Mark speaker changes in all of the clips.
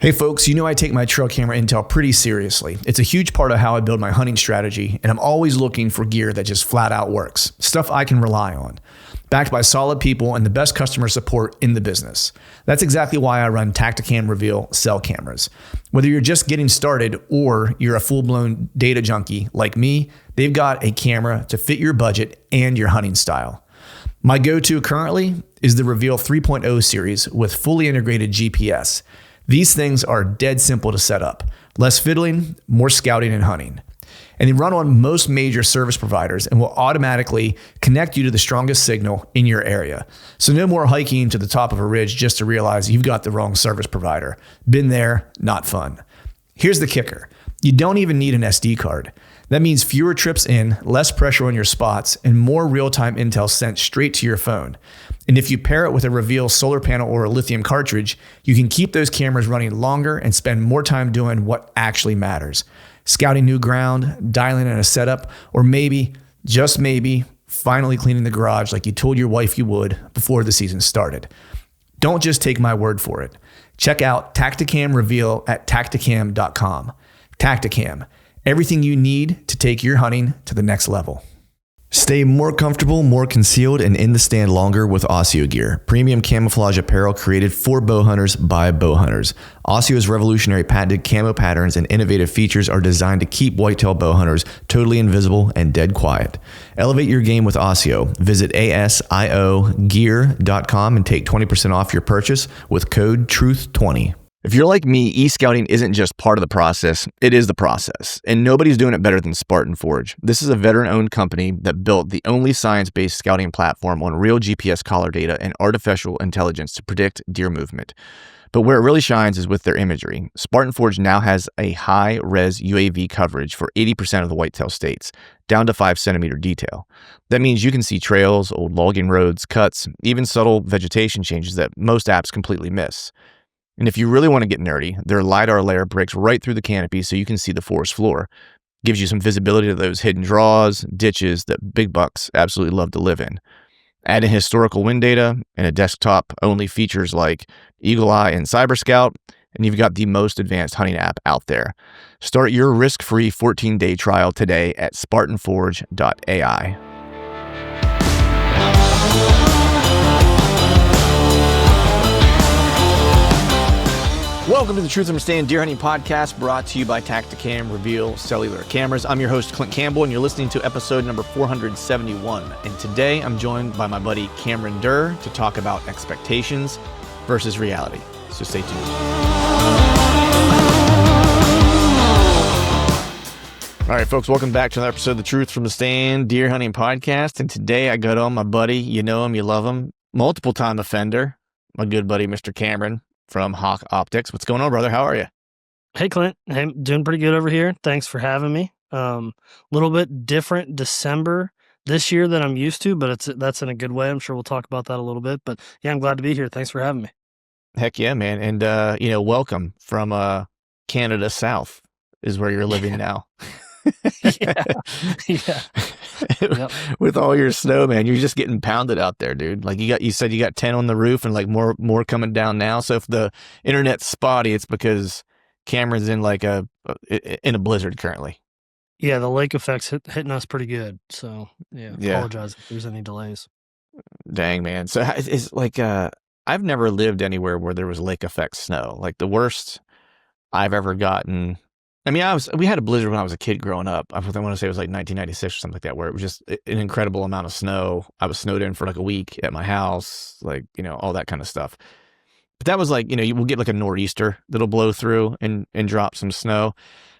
Speaker 1: Hey folks, you know I take my trail camera intel pretty seriously. It's a huge part of how I build my hunting strategy, and I'm always looking for gear that just flat out works. Stuff I can rely on. Backed by solid people and the best customer support in the business. That's exactly why I run Tactacam Reveal cell cameras. Whether you're just getting started or you're a full-blown data junkie like me, they've got a camera to fit your budget and your hunting style. My go-to currently is the Reveal 3.0 series with fully integrated GPS. These things are dead simple to set up. Less fiddling, more scouting and hunting. And they run on most major service providers and will automatically connect you to the strongest signal in your area. So no more hiking to the top of a ridge just to realize you've got the wrong service provider. Been there, not fun. Here's the kicker. You don't even need an SD card. That means fewer trips in, less pressure on your spots, and more real-time intel sent straight to your phone. And if you pair it with a Reveal solar panel or a lithium cartridge, you can keep those cameras running longer and spend more time doing what actually matters. Scouting new ground, dialing in a setup, or maybe, just maybe, finally cleaning the garage like you told your wife you would before the season started. Don't just take my word for it. Check out Tactacam Reveal at tactacam.com. Tactacam. Everything you need to take your hunting to the next level. Stay more comfortable, more concealed, and in the stand longer with Oscio gear. Premium camouflage apparel created for bow hunters by bow hunters. Oscio's revolutionary patented camo patterns and innovative features are designed to keep whitetail bow hunters totally invisible and dead quiet. Elevate your game with Oscio. Visit asiogear.com and take 20% off your purchase with code TRUTH20. If you're like me, e-scouting isn't just part of the process, it is the process. And nobody's doing it better than Spartan Forge. This is a veteran-owned company that built the only science-based scouting platform on real GPS collar data and artificial intelligence to predict deer movement. But where it really shines is with their imagery. Spartan Forge now has a high-res UAV coverage for 80% of the whitetail states, down to 5-centimeter detail. That means you can see trails, old logging roads, cuts, even subtle vegetation changes that most apps completely miss. And if you really want to get nerdy, their LiDAR layer breaks right through the canopy so you can see the forest floor. Gives you some visibility to those hidden draws, ditches that big bucks absolutely love to live in. Add in historical wind data and a desktop-only features like Eagle Eye and Cyber Scout, and you've got the most advanced hunting app out there. Start your risk-free 14-day trial today at spartanforge.ai. Welcome to the Truth from Stand Deer Hunting Podcast, brought to you by Tactacam Reveal Cellular Cameras. I'm your host, Clint Campbell, and you're listening to episode number 471. And today I'm joined by my buddy Cameron Durr to talk about expectations versus reality. So stay tuned. All right, folks, welcome back to another episode of the Truth from the Stand Deer Hunting Podcast. And today I got on my buddy, you know him, you love him, multiple-time offender, my good buddy, Mr. Cameron from Hawk Optics. What's going on, brother? How are you?
Speaker 2: Hey, Clint. Hey, doing pretty good over here. Thanks for having me. Little bit different December this year than I'm used to, but that's in a good way. I'm sure we'll talk about that a little bit. But yeah, I'm glad to be here. Thanks for having me.
Speaker 1: Heck yeah, man. And welcome from Canada South is where you're living now.
Speaker 2: Yeah. Yep.
Speaker 1: With all your snow, man, you're just getting pounded out there, dude. Like you said you got 10 on the roof and like more coming down now. So if the internet's spotty, it's because Cameron's in in a blizzard currently.
Speaker 2: Yeah, the lake effect's hitting us pretty good. So yeah, apologize if there's any delays.
Speaker 1: Dang, man. So it's like I've never lived anywhere where there was lake effect snow. Like the worst I've ever gotten. I mean, we had a blizzard when I was a kid growing up. I want to say it was like 1996 or something like that, where it was just an incredible amount of snow. I was snowed in for like a week at my house, all that kind of stuff. But that was like, you will get like a nor'easter that'll blow through and drop some snow.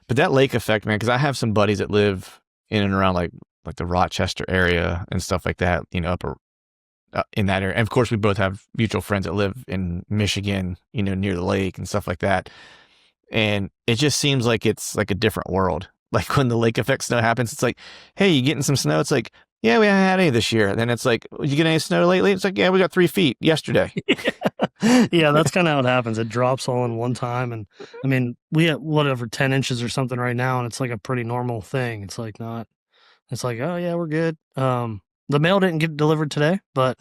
Speaker 1: But that lake effect, man, because I have some buddies that live in and around like the Rochester area and stuff like that, in that area. And of course, we both have mutual friends that live in Michigan, near the lake and stuff like that. And it just seems like it's like a different world. Like when the lake effect snow happens, it's like, hey, you getting some snow? It's like, yeah, we haven't had any this year. Then it's like, did you get any snow lately? It's like, yeah, we got 3 feet yesterday.
Speaker 2: Yeah, that's kind of how it happens. It drops all in one time. And I mean, we have 10 inches or something right now. And it's like a pretty normal thing. It's like, oh yeah, we're good. The mail didn't get delivered today, but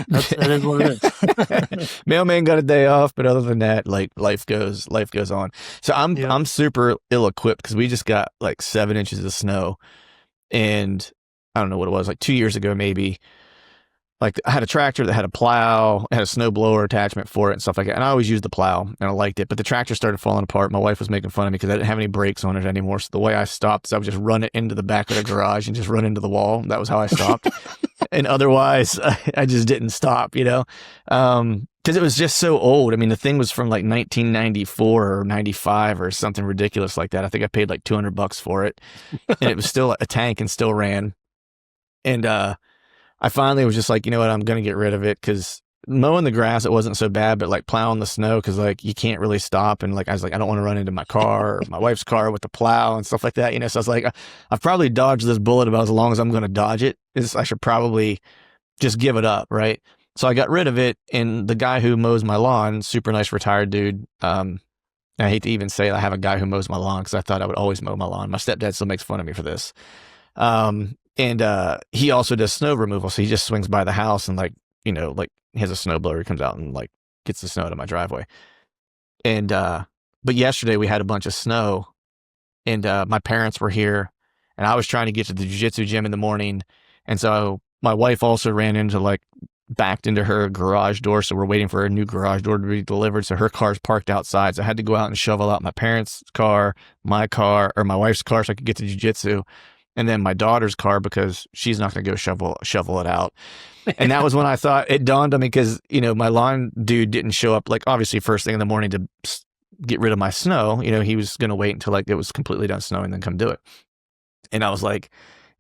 Speaker 2: that is what it is.
Speaker 3: Mailman got a day off, but other than that, like life goes on. So
Speaker 2: Yep.
Speaker 3: I'm super ill equipped because we just got like 7 inches of snow, and I don't know what it was, like 2 years ago maybe. Like I had a tractor that had a plow, it had a snow blower attachment for it and stuff like that. And I always used the plow and I liked it, but the tractor started falling apart. My wife was making fun of me because I didn't have any brakes on it anymore. So the way I stopped is I would just run it into the back of the garage and just run into the wall. That was how I stopped. And otherwise I just didn't stop, you know? Because it was just so old. I mean, the thing was from like 1994 or 95 or something ridiculous like that. I think I paid like $200 for it, and it was still a tank and still ran. And I finally was just like, you know what, I'm going to get rid of it, because mowing the grass, it wasn't so bad, but like plowing the snow, because like you can't really stop. And like, I was like, I don't want to run into my car or my wife's car with the plow and stuff like that, you know? So I was like, I've probably dodged this bullet about as long as I'm going to dodge it. I should probably just give it up, right? So I got rid of it, and the guy who mows my lawn, super nice retired dude. I hate to even say I have a guy who mows my lawn, because I thought I would always mow my lawn. My stepdad still makes fun of me for this. And he also does snow removal. So he just swings by the house and like, you know, like he has a snow blower. He comes out and like gets the snow out of my driveway. And, but yesterday we had a bunch of snow, and my parents were here, and I was trying to get to the jiu-jitsu gym in the morning. And so my wife also backed into her garage door. So we're waiting for a new garage door to be delivered. So her car's parked outside. So I had to go out and shovel out my parents' car, my car, or my wife's car, so I could get to jiu-jitsu. And then my daughter's car, because she's not going to go shovel it out. And that was when I thought, it dawned on me, because, you know, my lawn dude didn't show up, like obviously first thing in the morning to get rid of my snow. You know, he was going to wait until like it was completely done snowing and then come do it. And I was like,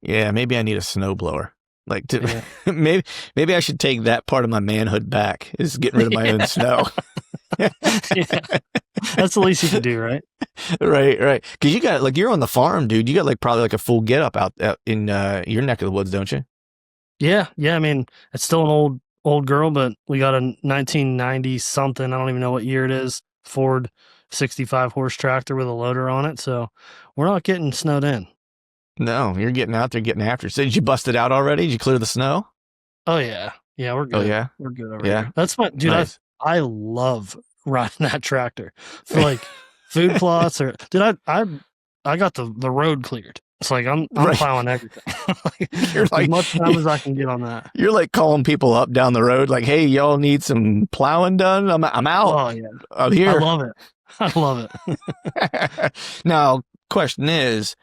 Speaker 3: yeah, maybe I need a snow blower. Like maybe I should take that part of my manhood back, is getting rid of my own snow.
Speaker 2: Yeah. That's the least you can do, right?
Speaker 3: Right. Because you got, like, you're on the farm, dude. You got like probably like a full get up out in your neck of the woods, don't you?
Speaker 2: Yeah. I mean, it's still an old girl, but we got a 1990 something. I don't even know what year it is. Ford 65 horse tractor with a loader on it. So we're not getting snowed in.
Speaker 3: No, you're getting out there, getting after it. So did you bust it out already? Did you clear the snow?
Speaker 2: Oh yeah. We're good.
Speaker 3: Oh yeah,
Speaker 2: we're good over
Speaker 3: yeah.
Speaker 2: here. That's my dude.
Speaker 3: Nice.
Speaker 2: I love riding that tractor for like food plots, or dude, I got the road cleared. It's like I'm
Speaker 3: Right.
Speaker 2: plowing everything.
Speaker 3: You're like,
Speaker 2: as much time as I can get on that.
Speaker 3: You're like calling people up down the road, like, hey, y'all need some plowing done? I'm out.
Speaker 2: Oh yeah,
Speaker 3: I'm here.
Speaker 2: I love it.
Speaker 3: Now, question is,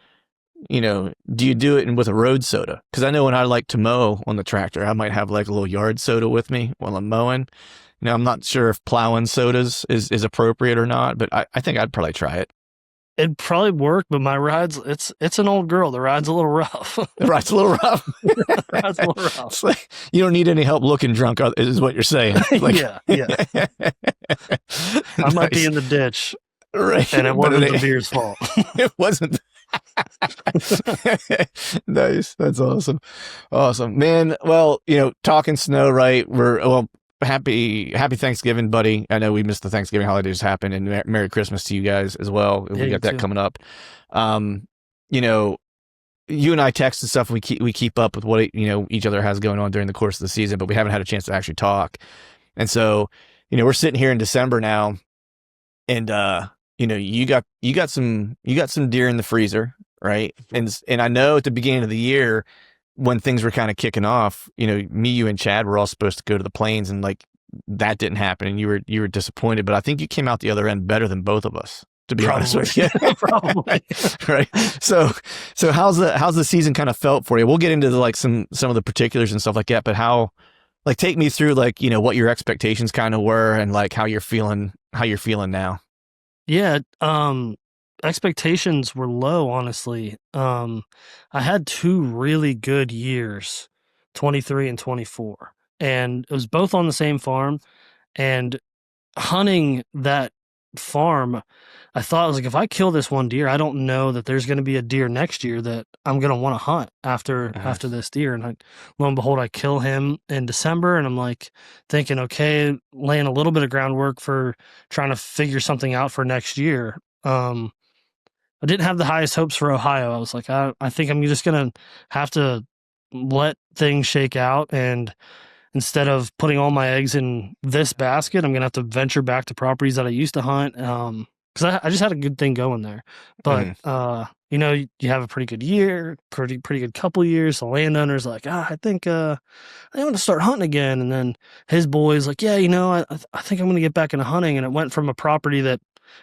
Speaker 3: you know, do you do it with a road soda? Because I know when I like to mow on the tractor, I might have like a little yard soda with me while I'm mowing. You know, I'm not sure if plowing sodas is appropriate or not, but I think I'd probably try it.
Speaker 2: It'd probably work, but my ride's it's an old girl. The ride's a little rough.
Speaker 3: The ride's a little rough.
Speaker 2: Ride's a little rough.
Speaker 3: It's like, you don't need any help looking drunk, is what you're saying. Like,
Speaker 2: yeah. I might be in the ditch,
Speaker 3: right?
Speaker 2: And it wasn't the beer's fault.
Speaker 3: It wasn't. Nice. That's awesome, man. Well, you know, talking snow, right? Happy Thanksgiving, buddy. I know we missed the Thanksgiving holidays happen, and Merry Christmas to you guys as well.
Speaker 2: Yeah,
Speaker 3: we got that
Speaker 2: too.
Speaker 3: coming up. You know, you and I text and stuff. We keep up with what, you know, each other has going on during the course of the season, but we haven't had a chance to actually talk. And so, you know, we're sitting here in December now, and you know, you got some deer in the freezer, right? And I know at the beginning of the year, when things were kind of kicking off, you know, me, you, and Chad were all supposed to go to the plains, and like that didn't happen, and you were disappointed. But I think you came out the other end better than both of us, to be honest with you.
Speaker 2: Probably.
Speaker 3: Right. So how's the season kind of felt for you? We'll get into like some of the particulars and stuff like that, but how, like, take me through, like, you know, what your expectations kind of were, and like how you're feeling now.
Speaker 2: Yeah, expectations were low, honestly. I had 2 really good years, 23 and 24, and it was both on the same farm. And hunting that farm, I thought, I was like, if I kill this one deer, I don't know that there's going to be a deer next year that I'm going to want to hunt after this deer. And lo and behold, I kill him in December, and I'm like thinking, okay, laying a little bit of groundwork for trying to figure something out for next year. I didn't have the highest hopes for Ohio. I was like, I think I'm just going to have to let things shake out, and instead of putting all my eggs in this basket, I'm gonna have to venture back to properties that I used to hunt. Because I just had a good thing going there. But you know, you have a pretty good year, pretty good couple years. The landowner's like, I think I want to start hunting again. And then his boy's like, yeah, you know, I think I'm gonna get back into hunting. And it went from a property that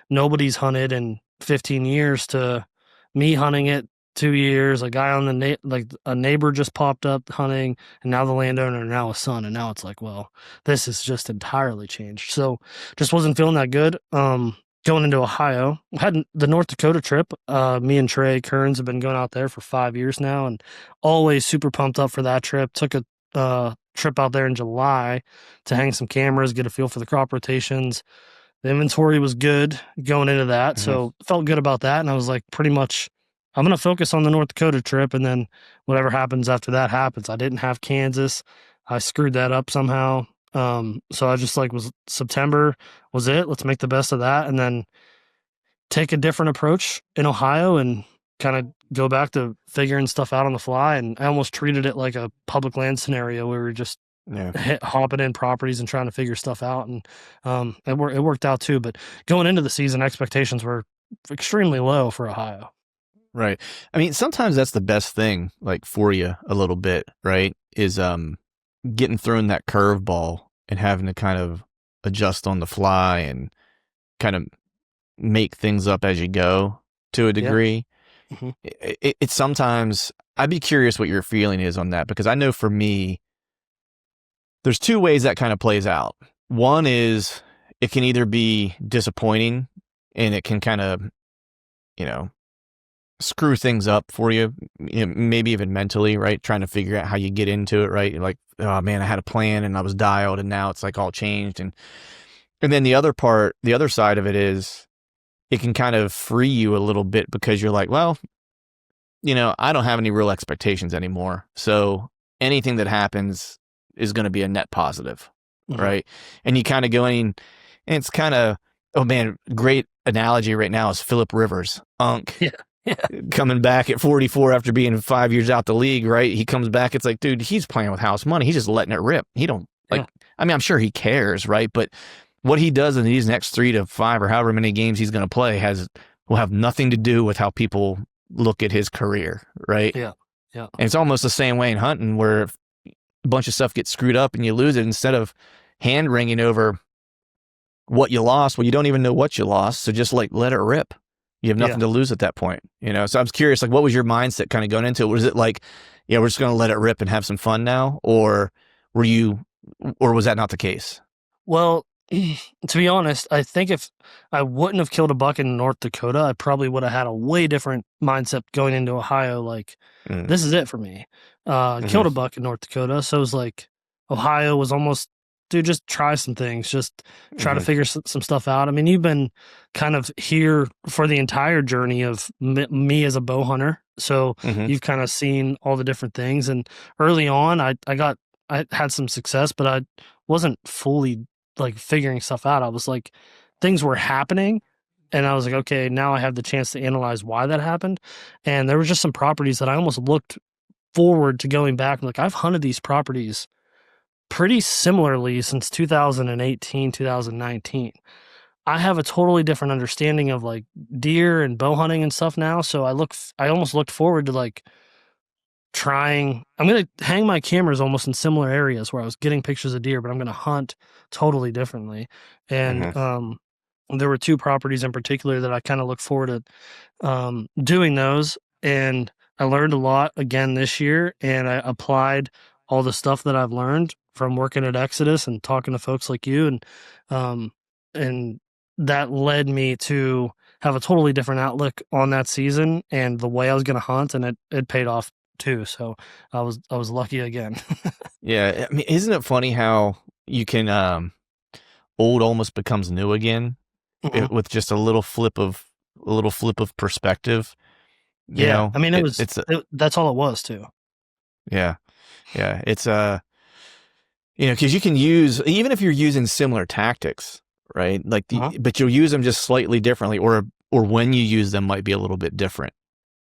Speaker 2: nobody's hunted in 15 years to me hunting it 2 years. A guy on the like a neighbor just popped up hunting, and now the landowner, and now a son, and now it's like, well, this is just entirely changed. So just wasn't feeling that good. Going into Ohio, had the North Dakota trip. Me and Trey Kearns have been going out there for 5 years now, and always super pumped up for that trip. Took a trip out there in July to hang some cameras, get a feel for the crop rotations. The inventory was good going into that, so felt good about that. And I was like, pretty much, I'm going to focus on the North Dakota trip, and then whatever happens after that happens. I didn't have Kansas. I screwed that up somehow. So I just like, was September was it. Let's make the best of that, and then take a different approach in Ohio and kind of go back to figuring stuff out on the fly. And I almost treated it like a public land scenario where we were just hopping in properties and trying to figure stuff out. And it worked out too. But going into the season, expectations were extremely low for Ohio.
Speaker 3: Right. I mean, sometimes that's the best thing, like, for you a little bit, right? Is getting thrown that curveball and having to kind of adjust on the fly and kind of make things up as you go to a degree. Yeah. It's sometimes, I'd be curious what your feeling is on that, because I know for me, there's two ways that kind of plays out. One is it can either be disappointing and it can kind of, you know, screw things up for you, maybe even mentally, right? Trying to figure out how you get into it, right? You're like, oh man, I had a plan and I was dialed, and now it's like all changed. And then the other side of it is it can kind of free you a little bit, because you're like, well, you know, I don't have any real expectations anymore. So anything that happens is going to be a net positive, right? And you kind of going, and it's kind of, oh man, great analogy right now is Phillip Rivers, Unk. Coming back at 44 after being 5 years out the league, right? He comes back. It's like, dude, he's playing with house money. He's just letting it rip. He don't like, I mean, I'm sure he cares, right? But what he does in these next 3 to 5 or however many games he's going to play will have nothing to do with how people look at his career, right?
Speaker 2: Yeah.
Speaker 3: And it's almost the same way in hunting, where if a bunch of stuff gets screwed up and you lose it, instead of hand wringing over what you lost, well, you don't even know what you lost. So just like let it rip. You have nothing to lose at that point, you know? So I'm curious, like, what was your mindset kind of going into it? Was it like, yeah, we're just going to let it rip and have some fun now? Or was that not the case?
Speaker 2: Well, to be honest, I think if I wouldn't have killed a buck in North Dakota, I probably would have had a way different mindset going into Ohio. Like, this is it for me. Killed a buck in North Dakota. So it was like, Ohio was almost, dude, just try some things, just try to figure some stuff out. I mean, you've been kind of here for the entire journey of me as a bow hunter. So you've kind of seen all the different things. And early on, I had some success, but I wasn't fully like figuring stuff out. I was like, things were happening, and I was like, okay, now I have the chance to analyze why that happened. And there were just some properties that I almost looked forward to going back. Like, I've hunted these properties pretty similarly since 2018, 2019. I have a totally different understanding of like deer and bow hunting and stuff now. So I almost looked forward to like I'm going to hang my cameras almost in similar areas where I was getting pictures of deer, but I'm going to hunt totally differently. And there were 2 properties in particular that I kind of look forward to doing those. And I learned a lot again this year, and I applied all the stuff that I've learned from working at Exodus and talking to folks like you. And that led me to have a totally different outlook on that season and the way I was going to hunt. And it paid off too. So I was lucky again.
Speaker 3: Yeah. I mean, isn't it funny how you can, old almost becomes new again with just a little flip of perspective. You know?
Speaker 2: I mean, that's all it was too.
Speaker 3: Yeah. Yeah. It's, you know, cause you can use, even if you're using similar tactics, right? Like but you'll use them just slightly differently, or when you use them might be a little bit different,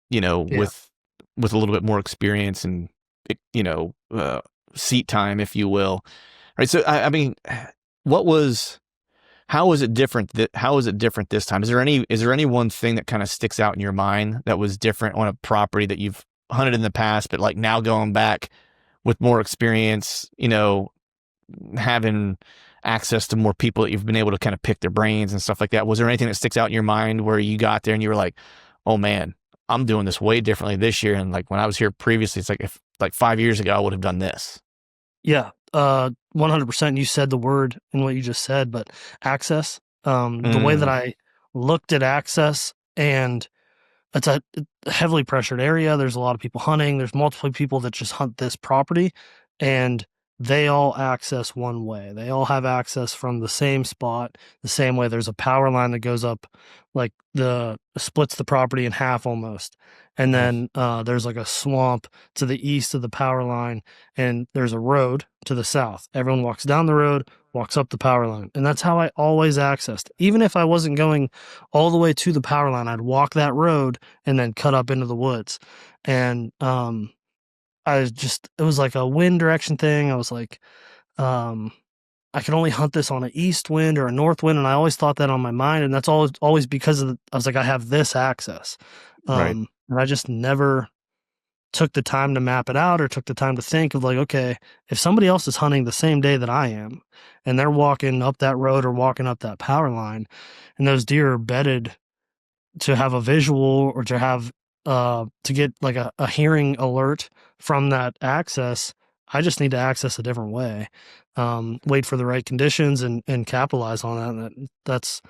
Speaker 3: you know, with a little bit more experience and seat time, if you will. Right. So, I mean, how was it different? How is it different this time? Is there any one thing that kind of sticks out in your mind that was different on a property that you've hunted in the past, but like now going back with more experience, having access to more people that you've been able to kind of pick their brains and stuff like that? Was there anything that sticks out in your mind where you got there and you were like, oh man, I'm doing this way differently this year. And like when I was here previously, it's like if like 5 years ago, I would have done this.
Speaker 2: Yeah. 100%. You said the word in what you just said, but access, the way that I looked at access, and it's a heavily pressured area. There's a lot of people hunting. There's multiple people that just hunt this property, and they all access one way. They all have access from the same spot, the same way. There's a power line that goes up, like splits the property in half almost. And then there's like a swamp to the east of the power line, and there's a road to the south. Everyone walks down the road, walks up the power line. And that's how I always accessed. Even if I wasn't going all the way to the power line, I'd walk that road and then cut up into the woods. And it was like a wind direction thing. I was like, I could only hunt this on an east wind or a north wind. And I always thought that on my mind. And that's always because I was like, I have this access.
Speaker 3: Right.
Speaker 2: And I just never took the time to map it out or took the time to think of like, okay, if somebody else is hunting the same day that I am and they're walking up that road or walking up that power line and those deer are bedded to have a visual or to have, to get like a hearing alert from that access, I just need to access a different way, wait for the right conditions and capitalize on that. And that's,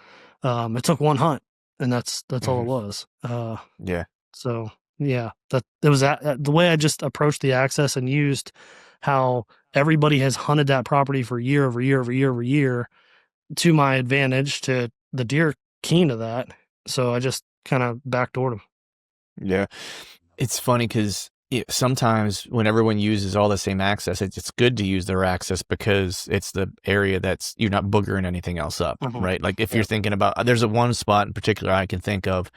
Speaker 2: it took one hunt and that's all it was.
Speaker 3: Yeah.
Speaker 2: So yeah, that it was the way I just approached the access and used how everybody has hunted that property for year over year over year over year to my advantage, to the deer keen to that. So I just kind of backdoored them.
Speaker 3: Yeah. It's funny because sometimes when everyone uses all the same access, it's good to use their access because it's the area that's you're not boogering anything else up, right? Like if you're thinking about, there's one spot in particular I can think of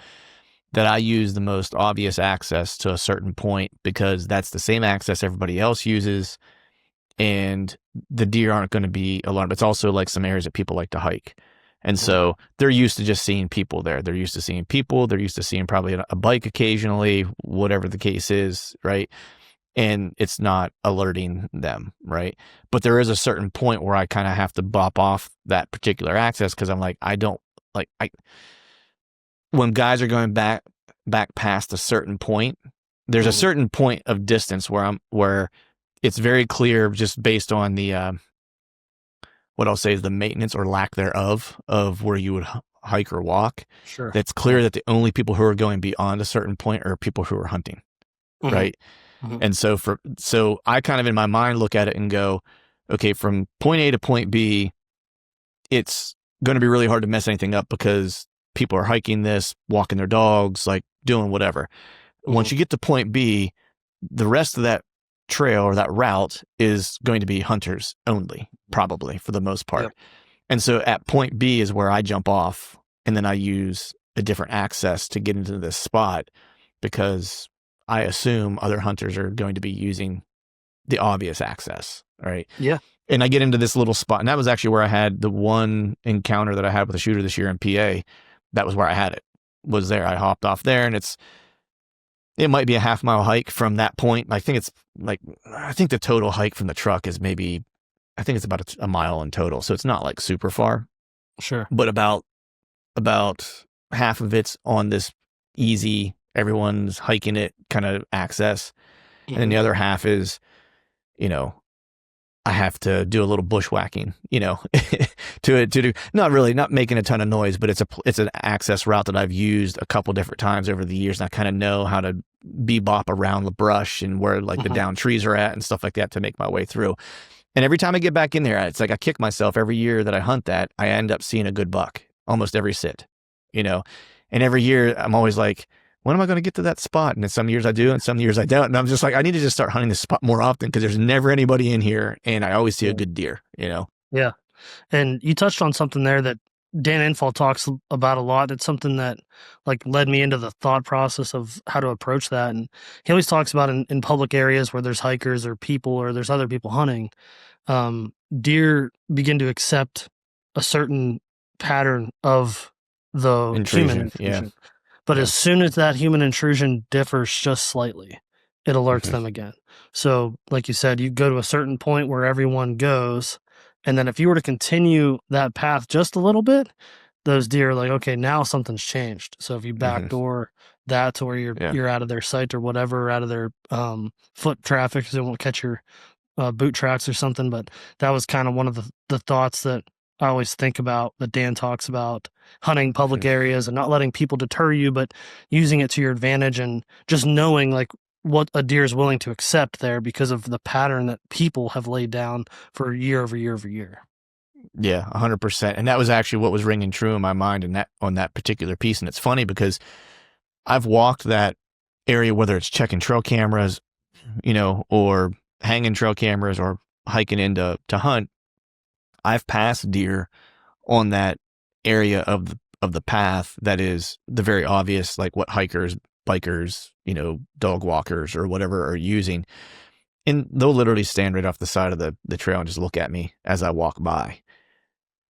Speaker 3: that I use the most obvious access to a certain point because that's the same access everybody else uses and the deer aren't going to be alarmed. It's also like some areas that people like to hike. And so they're used to just seeing people there. They're used to seeing people. They're used to seeing probably a bike occasionally, whatever the case is, right? And it's not alerting them, right? But there is a certain point where I kind of have to bop off that particular access because I'm like, when guys are going back past a certain point, there's a certain point of distance where it's very clear just based on the what I'll say is the maintenance or lack thereof of where you would hike or walk.
Speaker 2: Sure.
Speaker 3: That's clear that the only people who are going beyond a certain point are people who are hunting. Right. And so I kind of in my mind look at it and go, okay, from point A to point B, it's going to be really hard to mess anything up because people are hiking this, walking their dogs, like doing whatever. Once you get to point B, the rest of that trail or that route is going to be hunters only, probably for the most part. Yep. And so at point B is where I jump off and then I use a different access to get into this spot because I assume other hunters are going to be using the obvious access, right?
Speaker 2: Yeah.
Speaker 3: And I get into this little spot, and that was actually where I had the one encounter that I had with a shooter this year in PA. That was where I had it, was there. I hopped off there, and it might be a half-mile hike from that point. I think the total hike from the truck is I think it's about a mile in total, so it's not like super far.
Speaker 2: Sure.
Speaker 3: But about half of it's on this easy, everyone's hiking it kind of access. And then the other half is, I have to do a little bushwhacking, to do, not making a ton of noise, but it's an access route that I've used a couple different times over the years. And I kind of know how to bebop around the brush and where like the down trees are at and stuff like that to make my way through. And every time I get back in there, it's like I kick myself every year that I hunt that. I end up seeing a good buck almost every sit, and every year I'm always like, when am I going to get to that spot? And some years I do, and some years I don't. And I'm just like, I need to just start hunting this spot more often because there's never anybody in here, and I always see a good deer.
Speaker 2: Yeah, and you touched on something there that Dan Infall talks about a lot. It's something that like led me into the thought process of how to approach that. And he always talks about in public areas where there's hikers or people or there's other people hunting, deer begin to accept a certain pattern of the human intrusion. But as soon as that human intrusion differs just slightly, it alerts them again. So like you said, you go to a certain point where everyone goes, and then if you were to continue that path just a little bit, those deer are like, okay, now something's changed. So if you backdoor that to where you're out of their sight or whatever, out of their foot traffic, so they won't catch your boot tracks or something. But that was kind of one of the thoughts that I always think about, that Dan talks about, hunting public areas and not letting people deter you, but using it to your advantage and just knowing like what a deer is willing to accept there because of the pattern that people have laid down for year over year over year.
Speaker 3: Yeah, 100%. And that was actually what was ringing true in my mind on that particular piece. And it's funny because I've walked that area, whether it's checking trail cameras, or hanging trail cameras or hiking in to hunt. I've passed deer on that area of the path that is the very obvious, like what hikers, bikers, dog walkers or whatever are using. And they'll literally stand right off the side of the trail and just look at me as I walk by.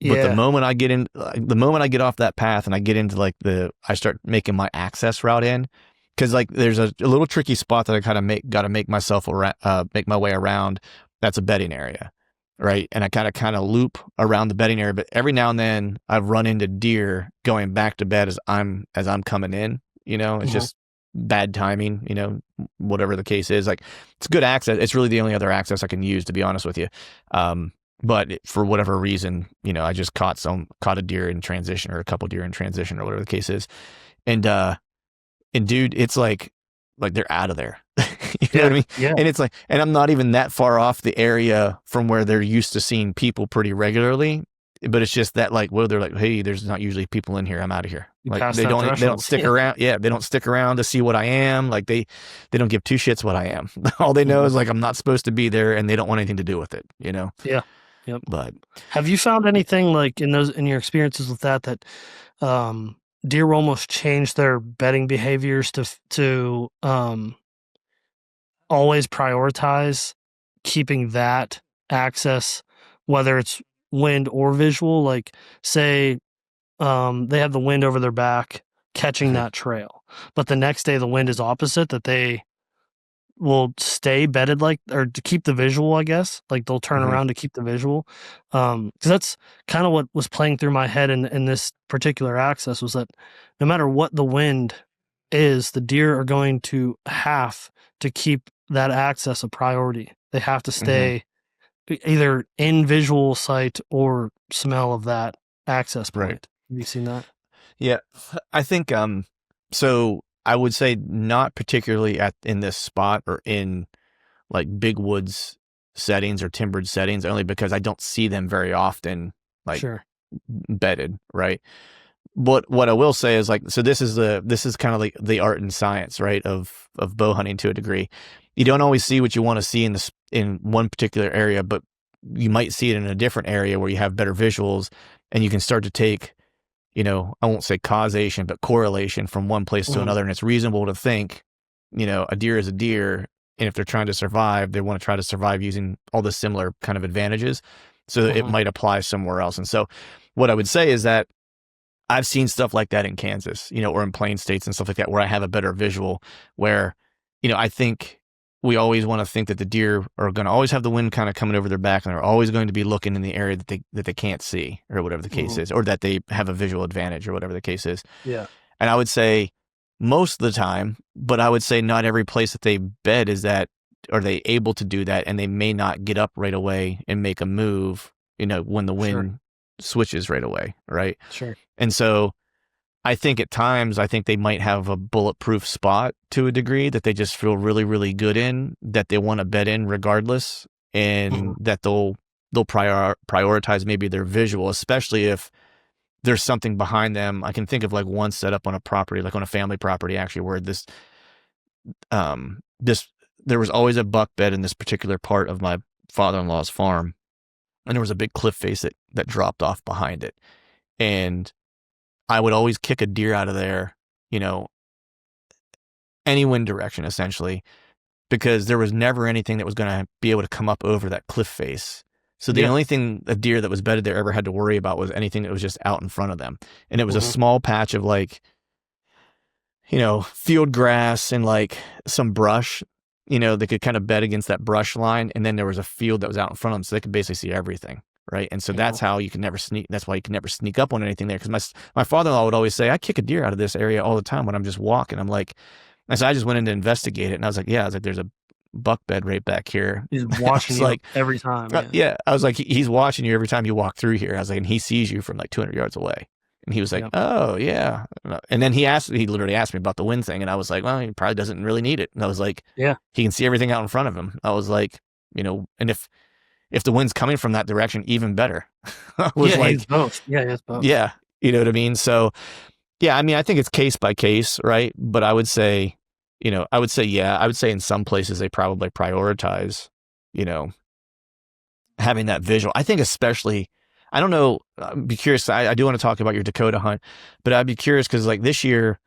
Speaker 3: But the moment I get off that path and I get into I start making my access route in, because like there's a little tricky spot that I kind of got to make myself make my way around. That's a bedding area, right? And I kind of loop around the bedding area. But every now and then I've run into deer going back to bed as I'm coming in. It's just bad timing. Whatever the case is. Like it's good access. It's really the only other access I can use, to be honest with you. But for whatever reason, I just caught a deer in transition or a couple deer in transition or whatever the case is. And dude, it's like they're out of there. You know what I mean? Yeah. And it's like, and I'm not even that far off the area from where they're used to seeing people pretty regularly. But it's just that they're like, hey, there's not usually people in here. I'm out of here. Like they don't stick around. Yeah. They don't stick around to see what I am. Like they don't give two shits what I am. All they know is like, I'm not supposed to be there and they don't want anything to do with it, Yeah.
Speaker 2: Yep.
Speaker 3: But
Speaker 2: have you found anything like in your experiences with that deer will almost change their bedding behaviors to always prioritize keeping that access, whether it's wind or visual? Like say they have the wind over their back catching that trail, but the next day the wind is opposite, that they will stay bedded or to keep the visual, I guess. Like they'll turn around to keep the visual. Because that's kind of what was playing through my head in this particular access, was that no matter what the wind is, the deer are going to have to keep that access a priority. They have to stay either in visual sight or smell of that access point. Right. Have you seen that?
Speaker 3: Yeah. I think, so I would say not particularly in this spot or in like big woods settings or timbered settings, only because I don't see them very often, bedded, right? What I will say is so this is kind of like the art and science, right, of bow hunting to a degree. You don't always see what you want to see in one particular area, but you might see it in a different area where you have better visuals, and you can start to take, I won't say causation, but correlation from one place to another. And it's reasonable to think, a deer is a deer. And if they're trying to survive, they want to try to survive using all the similar kind of advantages. So it might apply somewhere else. And so what I would say is that I've seen stuff like that in Kansas, or in Plain States and stuff like that, where I have a better visual, where, I think we always want to think that the deer are going to always have the wind kind of coming over their back, and they're always going to be looking in the area that they can't see, or whatever the case is, or that they have a visual advantage, or whatever the case is.
Speaker 2: Yeah.
Speaker 3: And I would say most of the time, but I would say not every place that they bed are they able to do that, and they may not get up right away and make a move, when the wind switches right away, right?
Speaker 2: Sure.
Speaker 3: And so I think at times, they might have a bulletproof spot to a degree that they just feel really, really good in, that they want to bed in regardless, and that they'll prioritize maybe their visual, especially if there's something behind them. I can think of one setup on a property, like on a family property actually, where there was always a buck bed in this particular part of my father-in-law's farm, and there was a big cliff face that dropped off behind it. And I would always kick a deer out of there, any wind direction essentially, because there was never anything that was going to be able to come up over that cliff face. So the only thing a deer that was bedded there ever had to worry about was anything that was just out in front of them. And it was a small patch of field grass and some brush, they could kind of bed against that brush line. And then there was a field that was out in front of them. So they could basically see everything. Right. And so that's how you can never sneak. That's why you can never sneak up on anything there. Cause my father-in-law would always say, I kick a deer out of this area all the time when I'm just walking. I'm like, and so I just went in to investigate it. And I was like, there's a buck bed right back here.
Speaker 2: He's watching you every time.
Speaker 3: Yeah. I was like, he's watching you every time you walk through here. I was like, and he sees you from 200 yards away. And he was like, oh yeah. And then he literally asked me about the wind thing. And I was like, well, he probably doesn't really need it. And I was like, he can see everything out in front of him. I was like, and if the wind's coming from that direction, even better.
Speaker 2: He's both. Yeah, it's both.
Speaker 3: Yeah. You know what I mean? So yeah, I mean, I think it's case by case, right? But I would say, I would say in some places they probably prioritize, having that visual. I think especially, I don't know, I'd be curious. I do want to talk about your Dakota hunt, but I'd be curious because this year,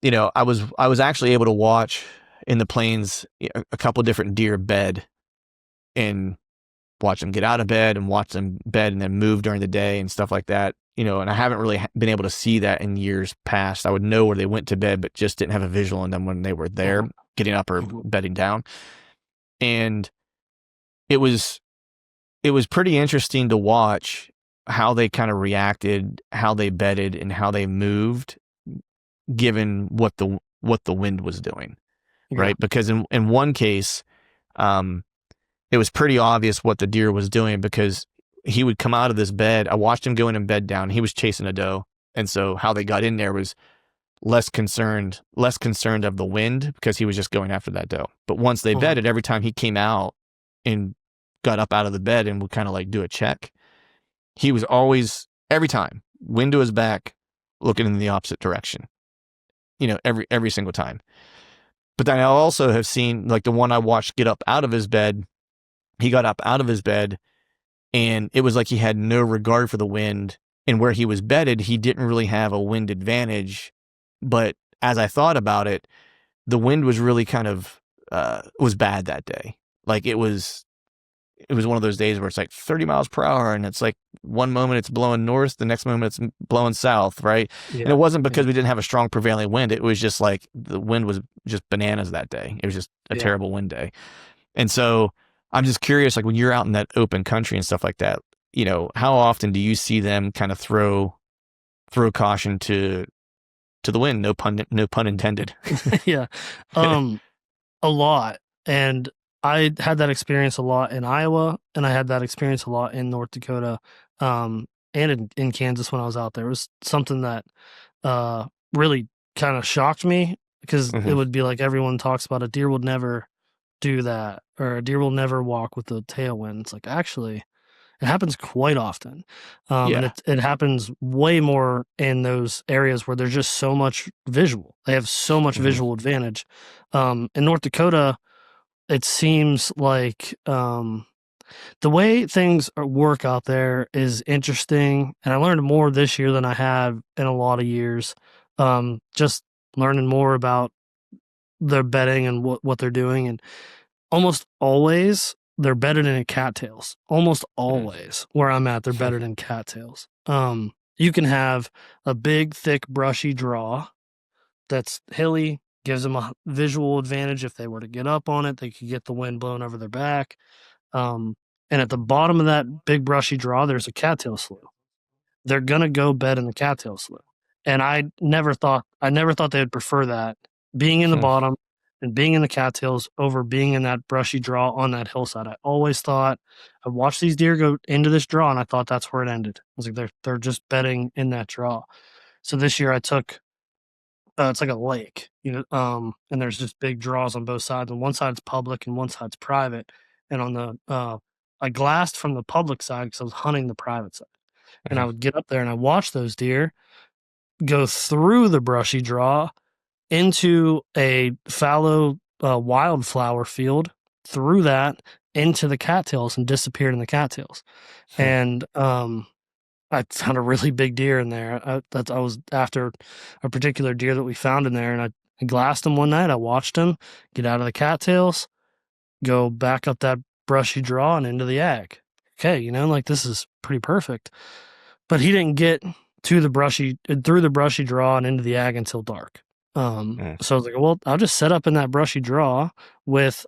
Speaker 3: I was actually able to watch in the plains a couple different deer bed and watch them get out of bed and watch them bed and then move during the day and stuff like that. And I haven't really been able to see that in years past. I would know where they went to bed, but just didn't have a visual on them when they were there getting up or bedding down. And it was pretty interesting to watch how they kind of reacted, how they bedded and how they moved, given what the wind was doing. Right. Because in one case, it was pretty obvious what the deer was doing because he would come out of this bed. I watched him go in and bed down. He was chasing a doe. And so how they got in there was less concerned of the wind because he was just going after that doe. But once they bedded, every time he came out and got up out of the bed and would kind of do a check, he was always, every time, wind to his back, looking in the opposite direction, every single time. But then I also have seen the one I watched get up out of his bed. He got up out of his bed and it was like he had no regard for the wind, and where he was bedded, he didn't really have a wind advantage. But as I thought about it, the wind was really kind of, was bad that day. It was one of those days where it's 30 miles per hour and it's one moment it's blowing north, the next moment it's blowing south. Right. Yeah. And it wasn't because we didn't have a strong prevailing wind. It was just the wind was just bananas that day. It was just a terrible wind day. And so I'm just curious, when you're out in that open country and stuff like that, how often do you see them kind of throw caution to the wind? No pun intended.
Speaker 2: Yeah. A lot. And I had that experience a lot in Iowa, and I had that experience a lot in North Dakota, and in Kansas when I was out there. It was something that really kind of shocked me because it would be everyone talks about a deer would never do that, or a deer will never walk with the tailwind. It's actually, it happens quite often. And it happens way more in those areas where there's just so much visual. They have so much visual advantage. In North Dakota, it seems like the way things work out there is interesting. And I learned more this year than I have in a lot of years. Just learning more about their bedding and what they're doing. And almost always they're bedded in cattails. Almost always where I'm at, they're bedded in cattails. You can have a big, thick, brushy draw that's hilly, gives them a visual advantage. If they were to get up on it, they could get the wind blowing over their back. And at the bottom of that big brushy draw, there's a cattail slough. They're gonna go bed in the cattail slough. And I never thought they would prefer that, being in the bottom and being in the cattails over being in that brushy draw on that hillside. I always thought, I watched these deer go into this draw and I thought that's where it ended. I was they're just bedding in that draw. So this year I took, it's like a lake, and there's just big draws on both sides. And one side's public and one side's private. And on the, I glassed from the public side because I was hunting the private side. And I would get up there and I watched those deer go through the brushy draw into a fallow wildflower field, through that into the cattails and disappeared in the cattails. And I found a really big deer in there. I was after a particular deer that we found in there, and I glassed him one night. I watched him get out of the cattails, go back up that brushy draw and into the ag. Okay, like this is pretty perfect. But he didn't get through the brushy draw and into the ag until dark. So I was like, well, I'll just set up in that brushy draw with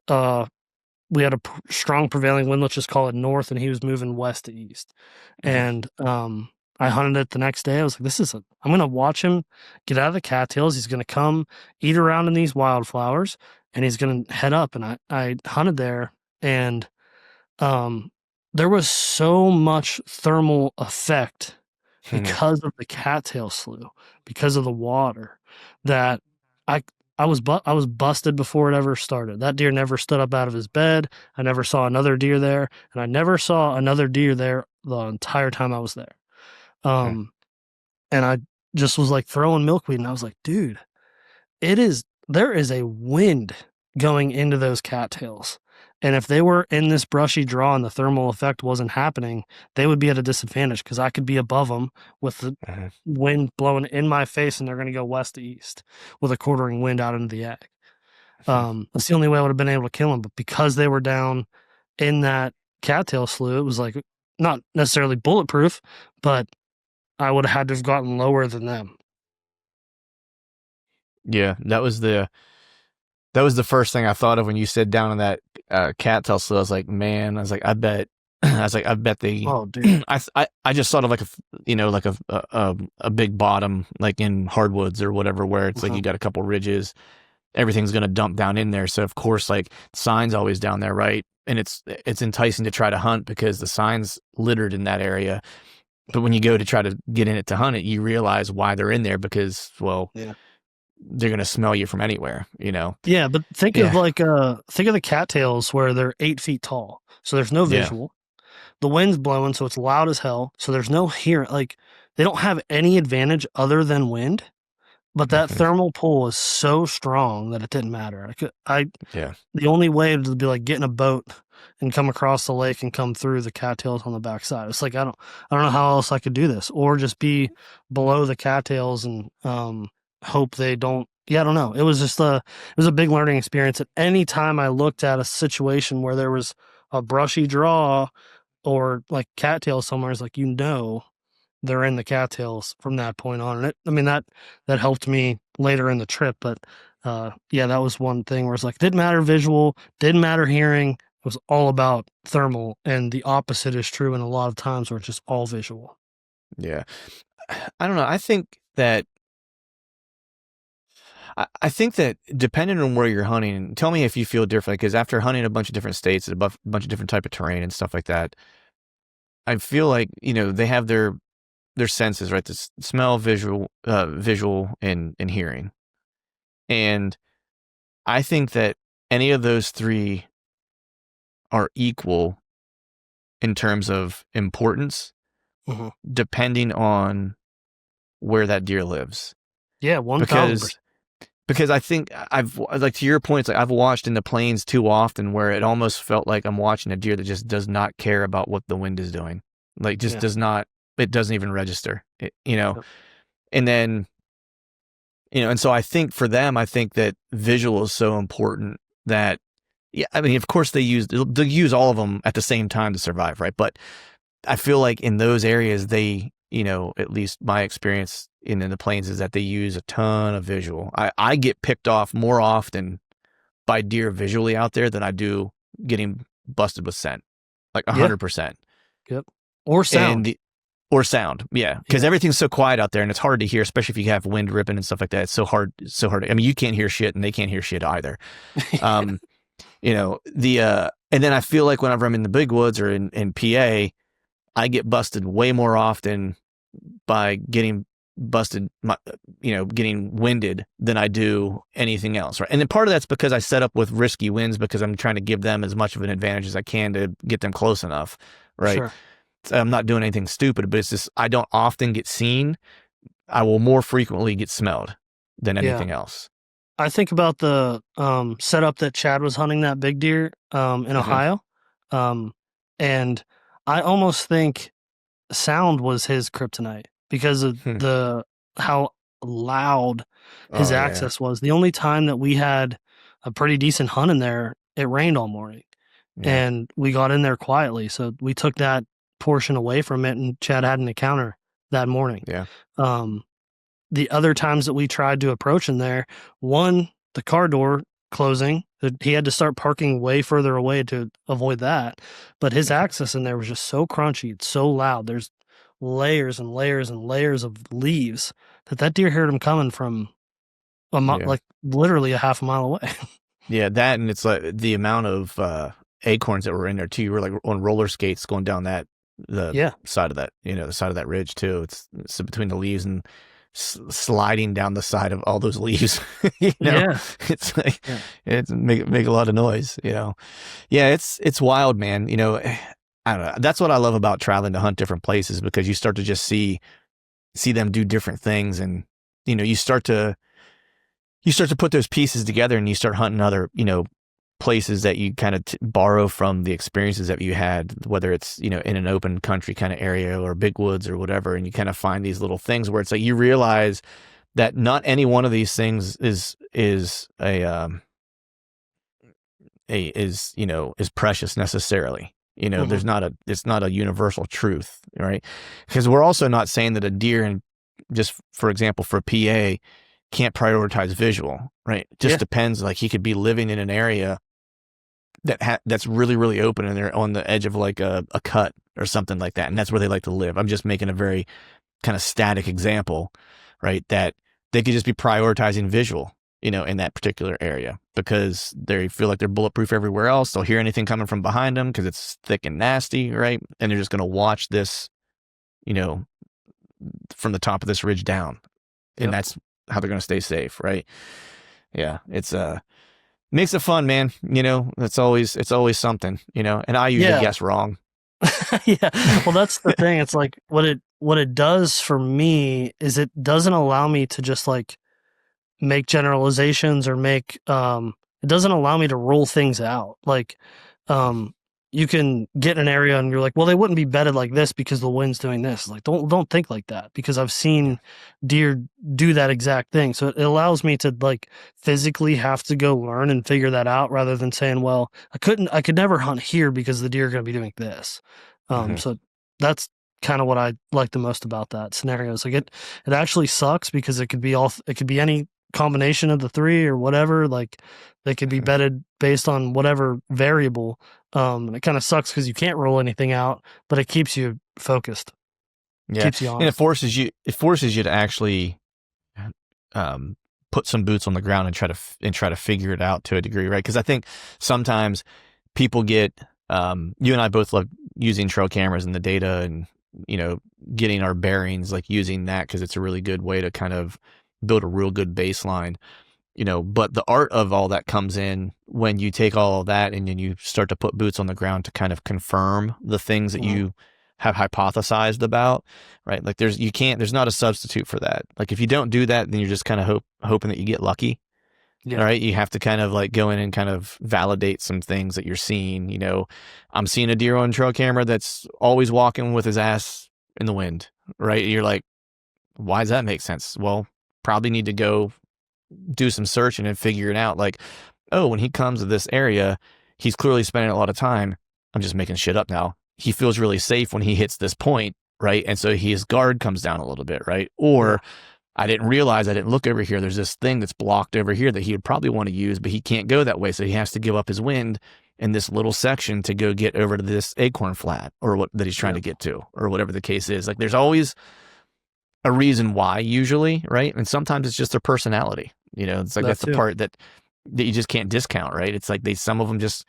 Speaker 2: we had a strong prevailing wind, let's just call it north, and he was moving west to east. And I hunted it the next day. I was like, I'm going to watch him get out of the cattails. He's going to come eat around in these wildflowers, and he's going to head up. And I hunted there, and there was so much thermal effect because of the cattail slough, because of the water, that I was busted before it ever started. That deer never stood up out of his bed. I never saw another deer there, and I never saw another deer there the entire time I was there. And I just was like throwing milkweed, and I was like, dude, there is a wind going into those cattails. And if they were in this brushy draw and the thermal effect wasn't happening, they would be at a disadvantage because I could be above them with the wind blowing in my face, and they're going to go west to east with a quartering wind out into the ag. That's the only way I would have been able to kill them. But because they were down in that cattail slough, it was like not necessarily bulletproof, but I would have had to have gotten lower than them.
Speaker 3: Yeah, that was the first thing I thought of when you said down in that cattail slough. I was like, man, I bet they.
Speaker 2: Oh, dude.
Speaker 3: I just thought of like a big bottom like in hardwoods or whatever, where it's like you got a couple ridges, everything's gonna dump down in there. So of course, like sign's always down there, right? And it's enticing to try to hunt because the sign's littered in that area. But when you go to try to get in it to hunt it, you realize why they're in there because, well, they're going to smell you from anywhere,
Speaker 2: Yeah, but think of the cattails where they're 8 feet tall. So there's no visual. The wind's blowing, so it's loud as hell. So there's no hearing. Like, they don't have any advantage other than wind. But that thermal pull is so strong that it didn't matter. The only way to be like get in a boat and come across the lake and come through the cattails on the backside. It's like I don't know how else I could do this, or just be below the cattails and hope they don't. Yeah, I don't know. It was a big learning experience. At any time I looked at a situation where there was a brushy draw or like cattails somewhere, it's like they're in the cattails from that point on. And that helped me later in the trip. But that was one thing where it's like, didn't matter visual, didn't matter hearing. It was all about thermal. And the opposite is true in a lot of times where it's just all visual.
Speaker 3: Yeah. I don't know. I think that depending on where you're hunting, tell me if you feel differently, because after hunting a bunch of different states, a bunch of different type of terrain and stuff like that, I feel like, they have their senses, right? The smell, visual, and hearing. And I think that any of those three are equal in terms of importance, depending on where that deer lives.
Speaker 2: Yeah, 1,000%.
Speaker 3: Because I think to your point, it's like I've watched in the plains too often where it almost felt like I'm watching a deer that just does not care about what the wind is doing. Like does not, it doesn't even register, and then, and so I think for them, I think that visual is so important that, of course they'll use all of them at the same time to survive. Right. But I feel like in those areas, they, at least my experience in the plains is that they use a ton of visual. I get picked off more often by deer visually out there than I do getting busted with scent, like 100%.
Speaker 2: Yep. Or sound.
Speaker 3: Yeah. Because everything's so quiet out there and it's hard to hear, especially if you have wind ripping and stuff like that. It's so hard. I mean, you can't hear shit and they can't hear shit either. And then I feel like whenever I'm in the big woods or in PA, I get busted way more often by getting busted, getting winded than I do anything else. Right. And then part of that's because I set up with risky winds because I'm trying to give them as much of an advantage as I can to get them close enough. Right. Sure. I'm not doing anything stupid, but it's just, I don't often get seen. I will more frequently get smelled than anything else.
Speaker 2: I think about the setup that Chad was hunting that big deer in Ohio. And I almost think sound was his kryptonite because of how loud his access was. The only time that we had a pretty decent hunt in there, it rained all morning, and we got in there quietly. So we took that portion away from it, and Chad had an encounter that morning.
Speaker 3: Yeah.
Speaker 2: The other times that we tried to approach in there, one, the car door closing, he had to start parking way further away to avoid that. But his access in there was just so crunchy, it's so loud. There's layers and layers and layers of leaves that deer heard him coming from like literally a half a mile away.
Speaker 3: Yeah, that, and it's like the amount of acorns that were in there too. You were like on roller skates going down the side of that, the side of that ridge too. It's between the leaves and sliding down the side of all those leaves. It's like it's make a lot of noise. It's wild, man. I don't know. That's what I love about traveling to hunt different places, because you start to just see them do different things, and you start to put those pieces together, and you start hunting other places that you kind of borrow from the experiences that you had, whether it's in an open country kind of area or big woods or whatever, and you kind of find these little things where it's like you realize that not any one of these things is precious necessarily. There's it's not a universal truth, right? Because we're also not saying that a deer, and just for example, for a PA, can't prioritize visual, right? It just depends. Like, he could be living in an area that's really, really open, and they're on the edge of like a cut or something like that, and that's where they like to live. I'm just making a very kind of static example, right? That they could just be prioritizing visual, in that particular area, because they feel like they're bulletproof everywhere else. They'll hear anything coming from behind them because it's thick and nasty, right? And they're just going to watch this, from the top of this ridge down, and that's how they're going to stay safe, right? Yeah, it's makes it fun, man. It's always something, and I usually guess wrong.
Speaker 2: Well, that's the thing. It's like what it does for me is it doesn't allow me to just like make generalizations or make it doesn't allow me to rule things out. Like you can get in an area and you're like, well, they wouldn't be bedded like this because the wind's doing this. Like, don't think like that, because I've seen deer do that exact thing. So it allows me to like physically have to go learn and figure that out, rather than saying, well, I could never hunt here because the deer are going to be doing this. So that's kind of what I like the most about that scenario. It's like it actually sucks because it could be any combination of the three or whatever. Like, they could be bedded based on whatever variable. And it kind of sucks because you can't roll anything out, but it keeps you focused. Keeps you on.
Speaker 3: And it forces you to actually put some boots on the ground and try to figure it out to a degree, right? Because I think sometimes people get you and I both love using trail cameras and the data, and getting our bearings, like using that, because it's a really good way to kind of build a real good baseline. But the art of all that comes in when you take all of that and then you start to put boots on the ground to kind of confirm the things that you have hypothesized about, right? Like there's not a substitute for that. Like, if you don't do that, then you're just kind of hoping that you get lucky. Right. You have to kind of like go in and kind of validate some things that you're seeing. I'm seeing a deer on trail camera that's always walking with his ass in the wind, right? You're like, why does that make sense? Well, probably need to go do some searching and figure it out. Like, oh, when he comes to this area, he's clearly spending a lot of time. I'm just making shit up now. He feels really safe when he hits this point, right? And so his guard comes down a little bit, right? Or I didn't look over here. There's this thing that's blocked over here that he would probably want to use, but he can't go that way. So he has to give up his wind in this little section to go get over to this acorn flat, or what that he's trying to get to, or whatever the case is. Like, there's always a reason why, usually, right? And sometimes it's just their personality. It's like that's the part that you just can't discount, right? It's like some of them just,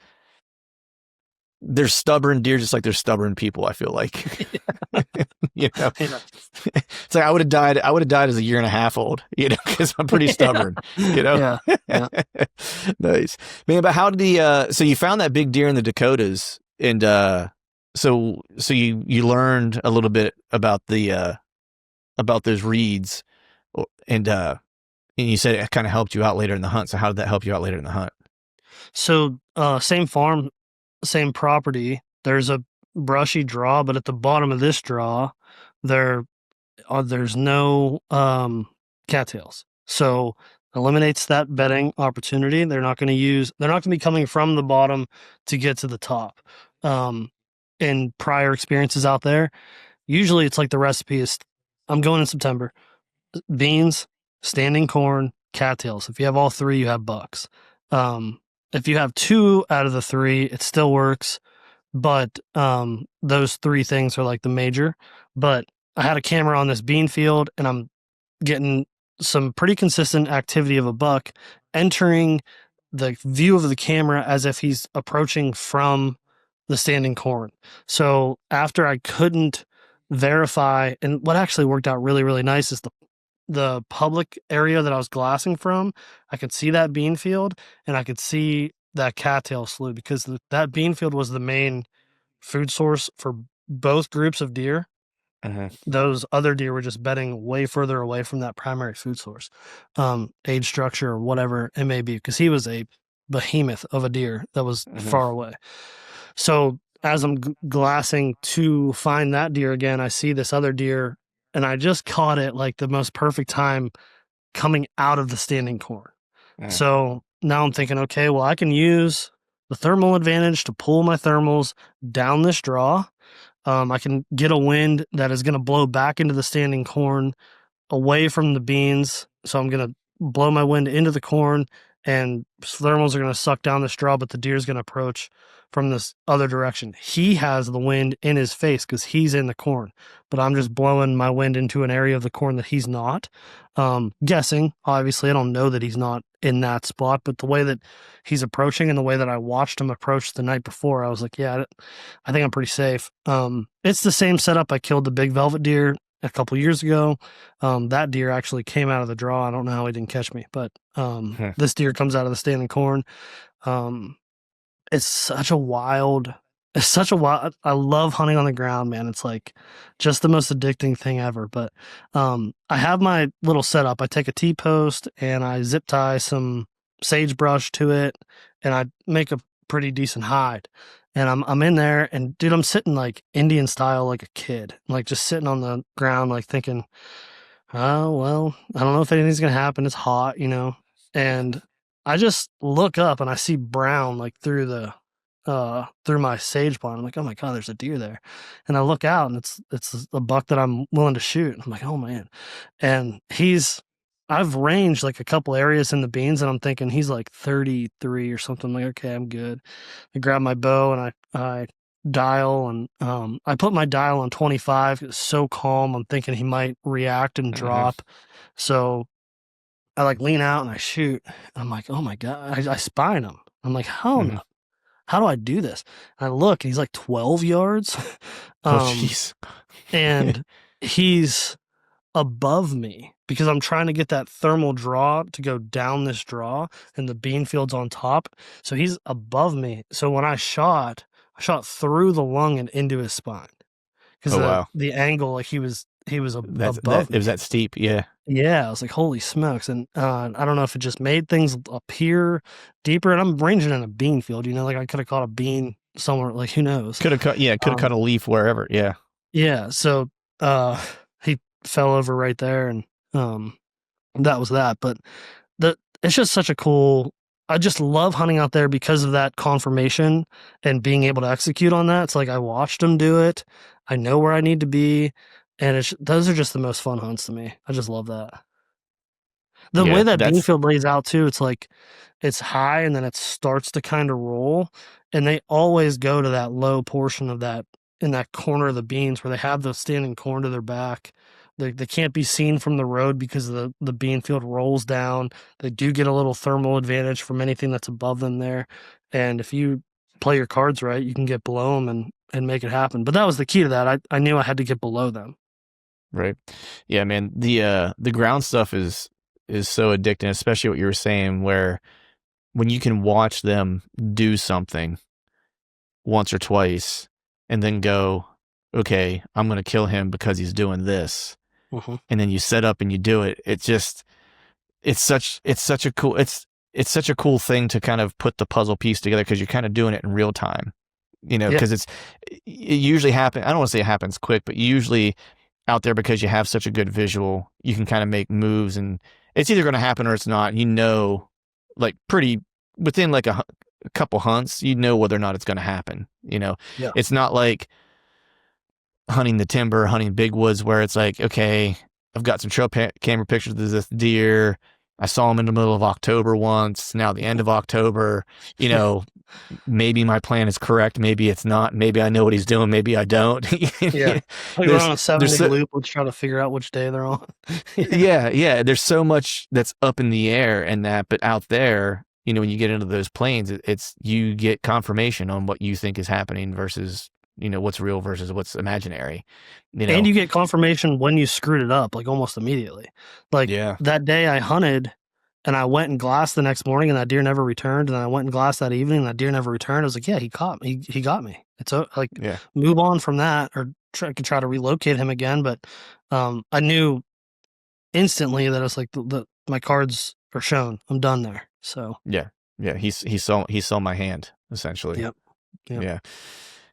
Speaker 3: they're stubborn deer, just like they're stubborn people, I feel like. It's like I would have died as a 1.5 years old, because I'm pretty stubborn,
Speaker 2: Yeah.
Speaker 3: Nice, man. But how did so you found that big deer in the Dakotas, and so you learned a little bit about about those reeds, and you said it kind of helped you out later in the hunt. So how did that help you out later in the hunt?
Speaker 2: So same farm, same property. There's a brushy draw, but at the bottom of this draw, there's no cattails. So eliminates that bedding opportunity. They're not going to be coming from the bottom to get to the top. In prior experiences out there, usually it's like the recipe is, I'm going in September, beans, standing corn, cattails. If you have all three, you have bucks. If you have two out of the three, it still works. But those three things are like the major. But I had a camera on this bean field, and I'm getting some pretty consistent activity of a buck entering the view of the camera as if he's approaching from the standing corn. So after I couldn't verify, and what actually worked out really, really nice is the public area that I was glassing from, I could see that bean field and I could see that cattail slough, because that bean field was the main food source for both groups of deer. Those other deer were just bedding way further away from that primary food source, age structure or whatever it may be, because he was a behemoth of a deer that was far away. So as I'm glassing to find that deer again, I see this other deer, and I just caught it like the most perfect time coming out of the standing corn. So now I'm thinking, okay, well, I can use the thermal advantage to pull my thermals down this draw. I can get a wind that is going to blow back into the standing corn away from the beans. So I'm going to blow my wind into the corn, and thermals are going to suck down the straw, but the deer is going to approach from this other direction. He has the wind in his face because he's in the corn, but I'm just blowing my wind into an area of the corn that he's not. Guessing, obviously, I don't know that he's not in that spot, but the way that he's approaching and the way that I watched him approach the night before, I was like, yeah, I think I'm pretty safe. It's the same setup. I killed the big velvet deer a couple years ago. That deer actually came out of the draw. I don't know how he didn't catch me, but this deer comes out of the standing corn. It's such a wild, I love hunting on the ground, man. It's like just the most addicting thing ever. But I have my little setup. I take a T-post and I zip tie some sagebrush to it, and I make a pretty decent hide. And I'm in there, and dude, I'm sitting like Indian style, like a kid, like just sitting on the ground, like thinking, oh, well, I don't know if anything's going to happen. It's hot, you know? And I just look up and I see brown, like through my sage plant. I'm like, oh my God, there's a deer there. And I look out, and it's a buck that I'm willing to shoot. I'm like, oh man. And I've ranged like a couple areas in the beans, and I'm thinking he's like 33 or something. I'm like, okay, I'm good. I grab my bow and I dial, and I put my dial on 25. It's so calm. I'm thinking he might react and drop. So I like lean out and I shoot. And I'm like, oh my God, I spine him. I'm like, how do I do this? And I look, and he's like 12 yards.
Speaker 3: Oh, jeez.
Speaker 2: And he's above me because I'm trying to get that thermal draw to go down this draw, and the bean field's on top. So he's above me. So when I shot through the lung and into his spine. Because the angle, like he was above me.
Speaker 3: It was that steep, yeah.
Speaker 2: Yeah, I was like, holy smokes. And I don't know if it just made things appear deeper. And I'm ranging in a bean field, you know, like I could have caught a bean somewhere, like who knows?
Speaker 3: Could have cut a leaf wherever, yeah.
Speaker 2: Yeah, so he fell over right there, and that was that. But it's just such a cool, I just love hunting out there because of that confirmation and being able to execute on that. It's like I watched him do it. I know where I need to be. And those are just the most fun hunts to me. I just love that. The way that bean field lays out too, it's like it's high and then it starts to kind of roll. And they always go to that low portion of that, in that corner of the beans where they have the standing corn to their back. They can't be seen from the road because the bean field rolls down. They do get a little thermal advantage from anything that's above them there. And if you play your cards right, you can get below them and make it happen. But that was the key to that. I knew I had to get below them.
Speaker 3: Right. Yeah, man. The ground stuff is so addicting, especially what you were saying, where when you can watch them do something once or twice and then go, okay, I'm going to kill him because he's doing this. And then you set up and you do it. It's such a cool thing to kind of put the puzzle piece together, because you're kind of doing it in real time. Yeah. Because it usually happens. I don't want to say it happens quick, but usually out there, because you have such a good visual, you can kind of make moves, and it's either going to happen or it's not. Like pretty within like a couple hunts, whether or not it's going to happen.
Speaker 2: Yeah.
Speaker 3: It's not like hunting the timber, hunting big woods, where it's like, okay, I've got some trail camera pictures of this deer. I saw him in the middle of October once. Now the end of October, maybe my plan is correct. Maybe it's not. Maybe I know what he's doing. Maybe I don't.
Speaker 2: Yeah. Like we're on a 7-day loop. Let's try to figure out which day they're on.
Speaker 3: Yeah. There's so much that's up in the air and that, but out there, when you get into those plains, it's you get confirmation on what you think is happening versus what's real versus what's imaginary.
Speaker 2: And you get confirmation when you screwed it up, like almost immediately. Like that day I hunted and I went and glassed the next morning and that deer never returned. And I went and glassed that evening and that deer never returned. I was like, yeah, he caught me. He got me. It's like, move on from that, or I could try to relocate him again. But I knew instantly that it's like my cards are shown. I'm done there. So
Speaker 3: yeah. He saw my hand essentially.
Speaker 2: Yep.
Speaker 3: Yeah.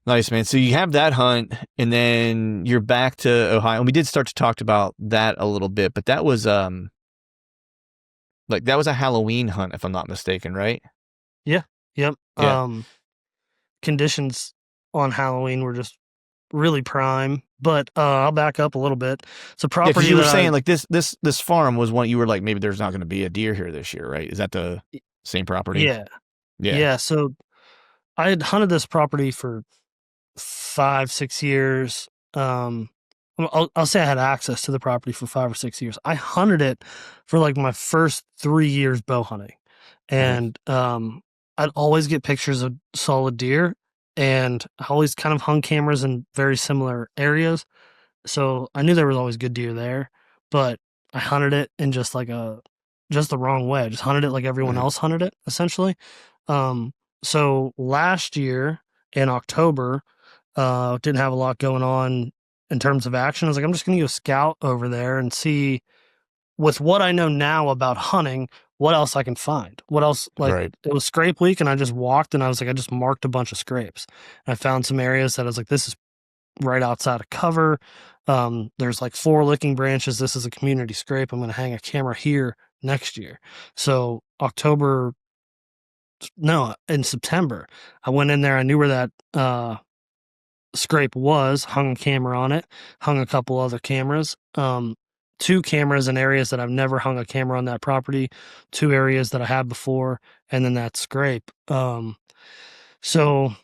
Speaker 3: Nice, man. So you have that hunt, and then you're back to Ohio. And we did start to talk about that a little bit, but that was that was a Halloween hunt, if I'm not mistaken, right?
Speaker 2: Yeah. Yep.
Speaker 3: Yeah.
Speaker 2: Conditions on Halloween were just really prime, but I'll back up a little bit. So property,
Speaker 3: because you were saying like this farm was one you were like, maybe there's not going to be a deer here this year, right? Is that the same property?
Speaker 2: Yeah. So I had hunted this property for 5-6 years. I'll say I had access to the property for 5 or 6 years. I hunted it for like my first 3 years bow hunting, and I'd always get pictures of solid deer, and I always kind of hung cameras in very similar areas, so I knew there was always good deer there. But I hunted it in just the wrong way. I just hunted it like everyone else hunted it, essentially. So last year in October, didn't have a lot going on in terms of action. I was like, I'm just going to go scout over there and see, with what I know now about hunting, what else I can find. What else, It was scrape week, and I just walked, and I was like, I just marked a bunch of scrapes. And I found some areas that I was like, this is right outside of cover. There's like 4 licking branches. This is a community scrape. I'm going to hang a camera here next year. So in September, I went in there. I knew where that scrape was, hung a camera on it, hung a couple other cameras, 2 cameras in areas that I've never hung a camera on that property, 2 areas that I had before, and then that scrape. So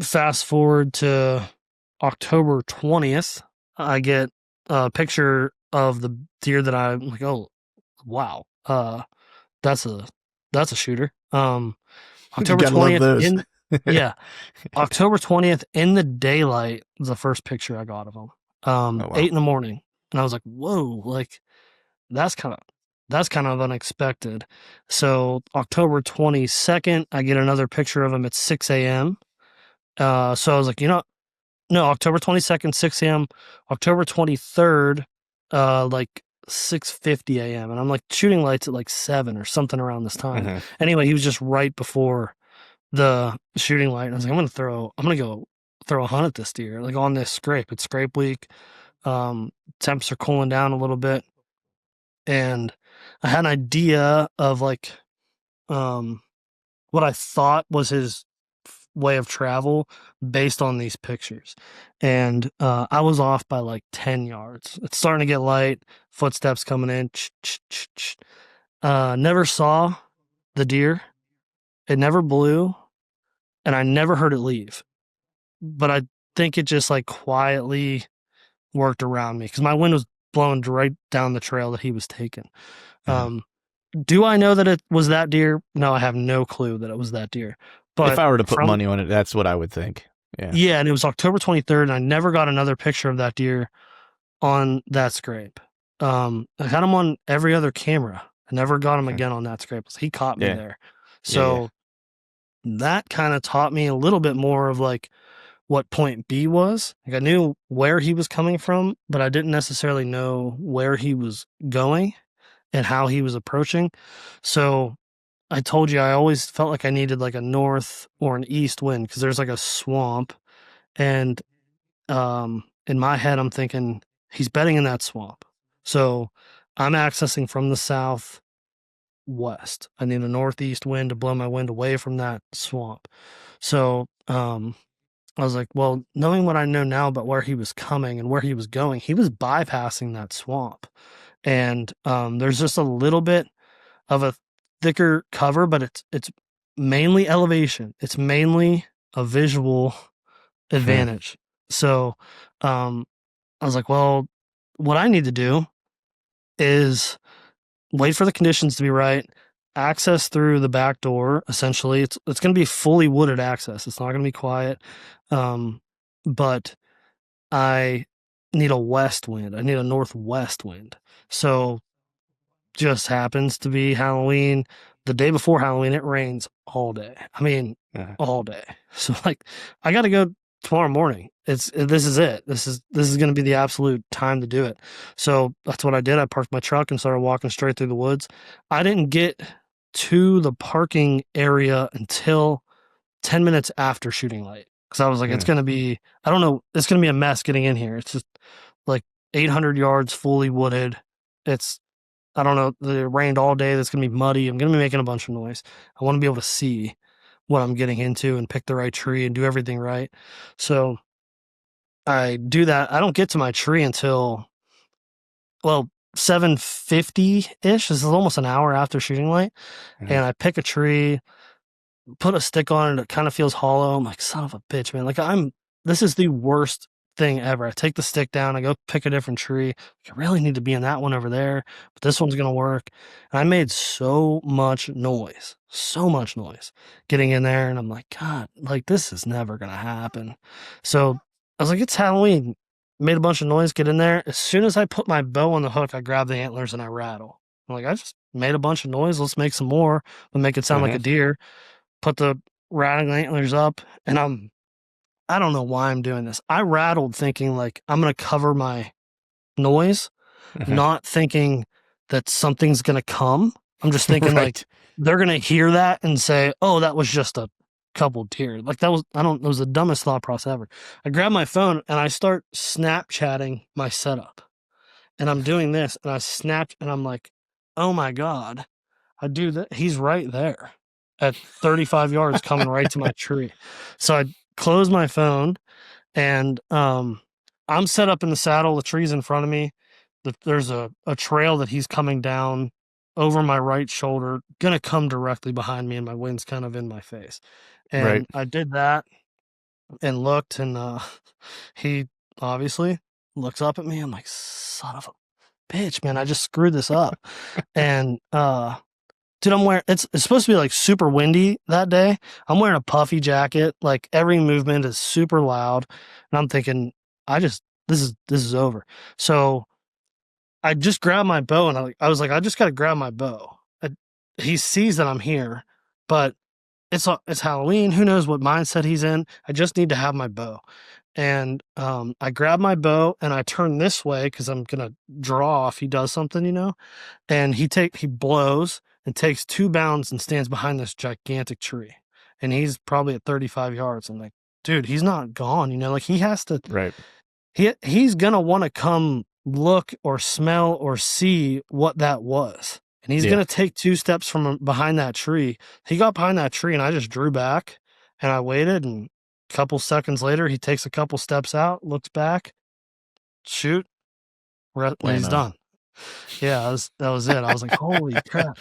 Speaker 2: fast forward to October 20th, I get a picture of the deer that I'm like, oh wow, that's a shooter. October 20th October 20th in the daylight was the first picture I got of him. 8 a.m, and I was like, whoa, like that's kind of unexpected. So October 22nd, I get another picture of him at 6 a.m. So I was like, no, October 22nd, 6 a.m. October 23rd, like 6:50 a.m. And I'm like shooting lights at like 7 or something around this time. Anyway, he was just right before the shooting light. And I was like, I'm gonna go throw a hunt at this deer, like on this scrape. It's scrape week. Temps are cooling down a little bit. And I had an idea of like what I thought was his way of travel based on these pictures. And I was off by like 10 yards. It's starting to get light, footsteps coming in. Never saw the deer. It never blew, and I never heard it leave. But I think it just like quietly worked around me because my wind was blowing right down the trail that he was taking. Do I know that it was that deer? No, I have no clue that it was that deer. But
Speaker 3: if I were to put money on it, that's what I would think.
Speaker 2: Yeah, and it was October 23rd, and I never got another picture of that deer on that scrape. I had him on every other camera. I never got him again on that scrape. He caught me there. So that kind of taught me a little bit more of like what point B was. Like I knew where he was coming from, but I didn't necessarily know where he was going and how he was approaching. So I told you I always felt like I needed like a north or an east wind because there's like a swamp, and in my head I'm thinking he's bedding in that swamp. So I'm accessing from the southwest. I need a northeast wind to blow my wind away from that swamp. So I was like, well, knowing what I know now about where he was coming and where he was going, he was bypassing that swamp. And there's just a little bit of a thicker cover, but it's mainly elevation. It's mainly a visual advantage. So I was like, well, what I need to do is wait for the conditions to be right, access through the back door. Essentially, it's going to be fully wooded access. It's not going to be quiet. But I need a west wind. I need a northwest wind. So just happens to be Halloween. The day before Halloween, it rains all day. I mean, all day. So like, I got to go tomorrow morning. This is it. This is going to be the absolute time to do it. So that's what I did. I parked my truck and started walking straight through the woods. I didn't get to the parking area until 10 minutes after shooting light. Cause I was like, it's going to be, I don't know, it's going to be a mess getting in here. It's just like 800 yards fully wooded. I don't know, it rained all day. That's going to be muddy. I'm going to be making a bunch of noise. I want to be able to see what I'm getting into and pick the right tree and do everything right. So I do that. I don't get to my tree until, 7:50-ish. This is almost an hour after shooting light. And I pick a tree, put a stick on it. It kind of feels hollow. I'm like, son of a bitch, man. Like this is the worst thing ever. I take the stick down. I go pick a different tree. I really need to be in that one over there, but this one's going to work. And I made so much noise getting in there. And I'm like, God, like this is never going to happen. So I was like, it's Halloween. Made a bunch of noise, get in there. As soon as I put my bow on the hook, I grab the antlers and I rattle. I'm like, I just made a bunch of noise. Let's make some more. We'll make it sound like a deer. Put the rattling antlers up, and I don't know why I'm doing this. I rattled thinking like I'm going to cover my noise, not thinking that something's going to come. I'm just thinking like they're going to hear that and say, oh, that was just a couple deer. Like it was the dumbest thought process ever. I grab my phone and I start Snapchatting my setup, and I'm doing this and I snap and I'm like, oh my God, I do that. He's right there at 35 yards coming right to my tree. So I close my phone and I'm set up in the saddle. The tree's in front of me. There's a trail that he's coming down over my right shoulder, gonna come directly behind me, and my wind's kind of in my face. And I did that and looked, and he obviously looks up at me. I'm like, son of a bitch, man, I just screwed this up. And dude, I'm wearing, it's supposed to be like super windy that day. I'm wearing a puffy jacket. Like every movement is super loud. And I'm thinking, this is over. So I just grabbed my bow and I was like, I just got to grab my bow. He sees that I'm here, but it's Halloween. Who knows what mindset he's in? I just need to have my bow. And I grab my bow and I turn this way because I'm going to draw if he does something, and he blows and takes 2 bounds and stands behind this gigantic tree. And he's probably at 35 yards. I'm like, dude, he's not gone, like he has to, he's going to want to come look or smell or see what that was. And he's going to take 2 steps from behind that tree. He got behind that tree and I just drew back and I waited, and a couple seconds later, he takes a couple steps out, looks back, shoot, he's done. Yeah, that was it. I was like, holy crap.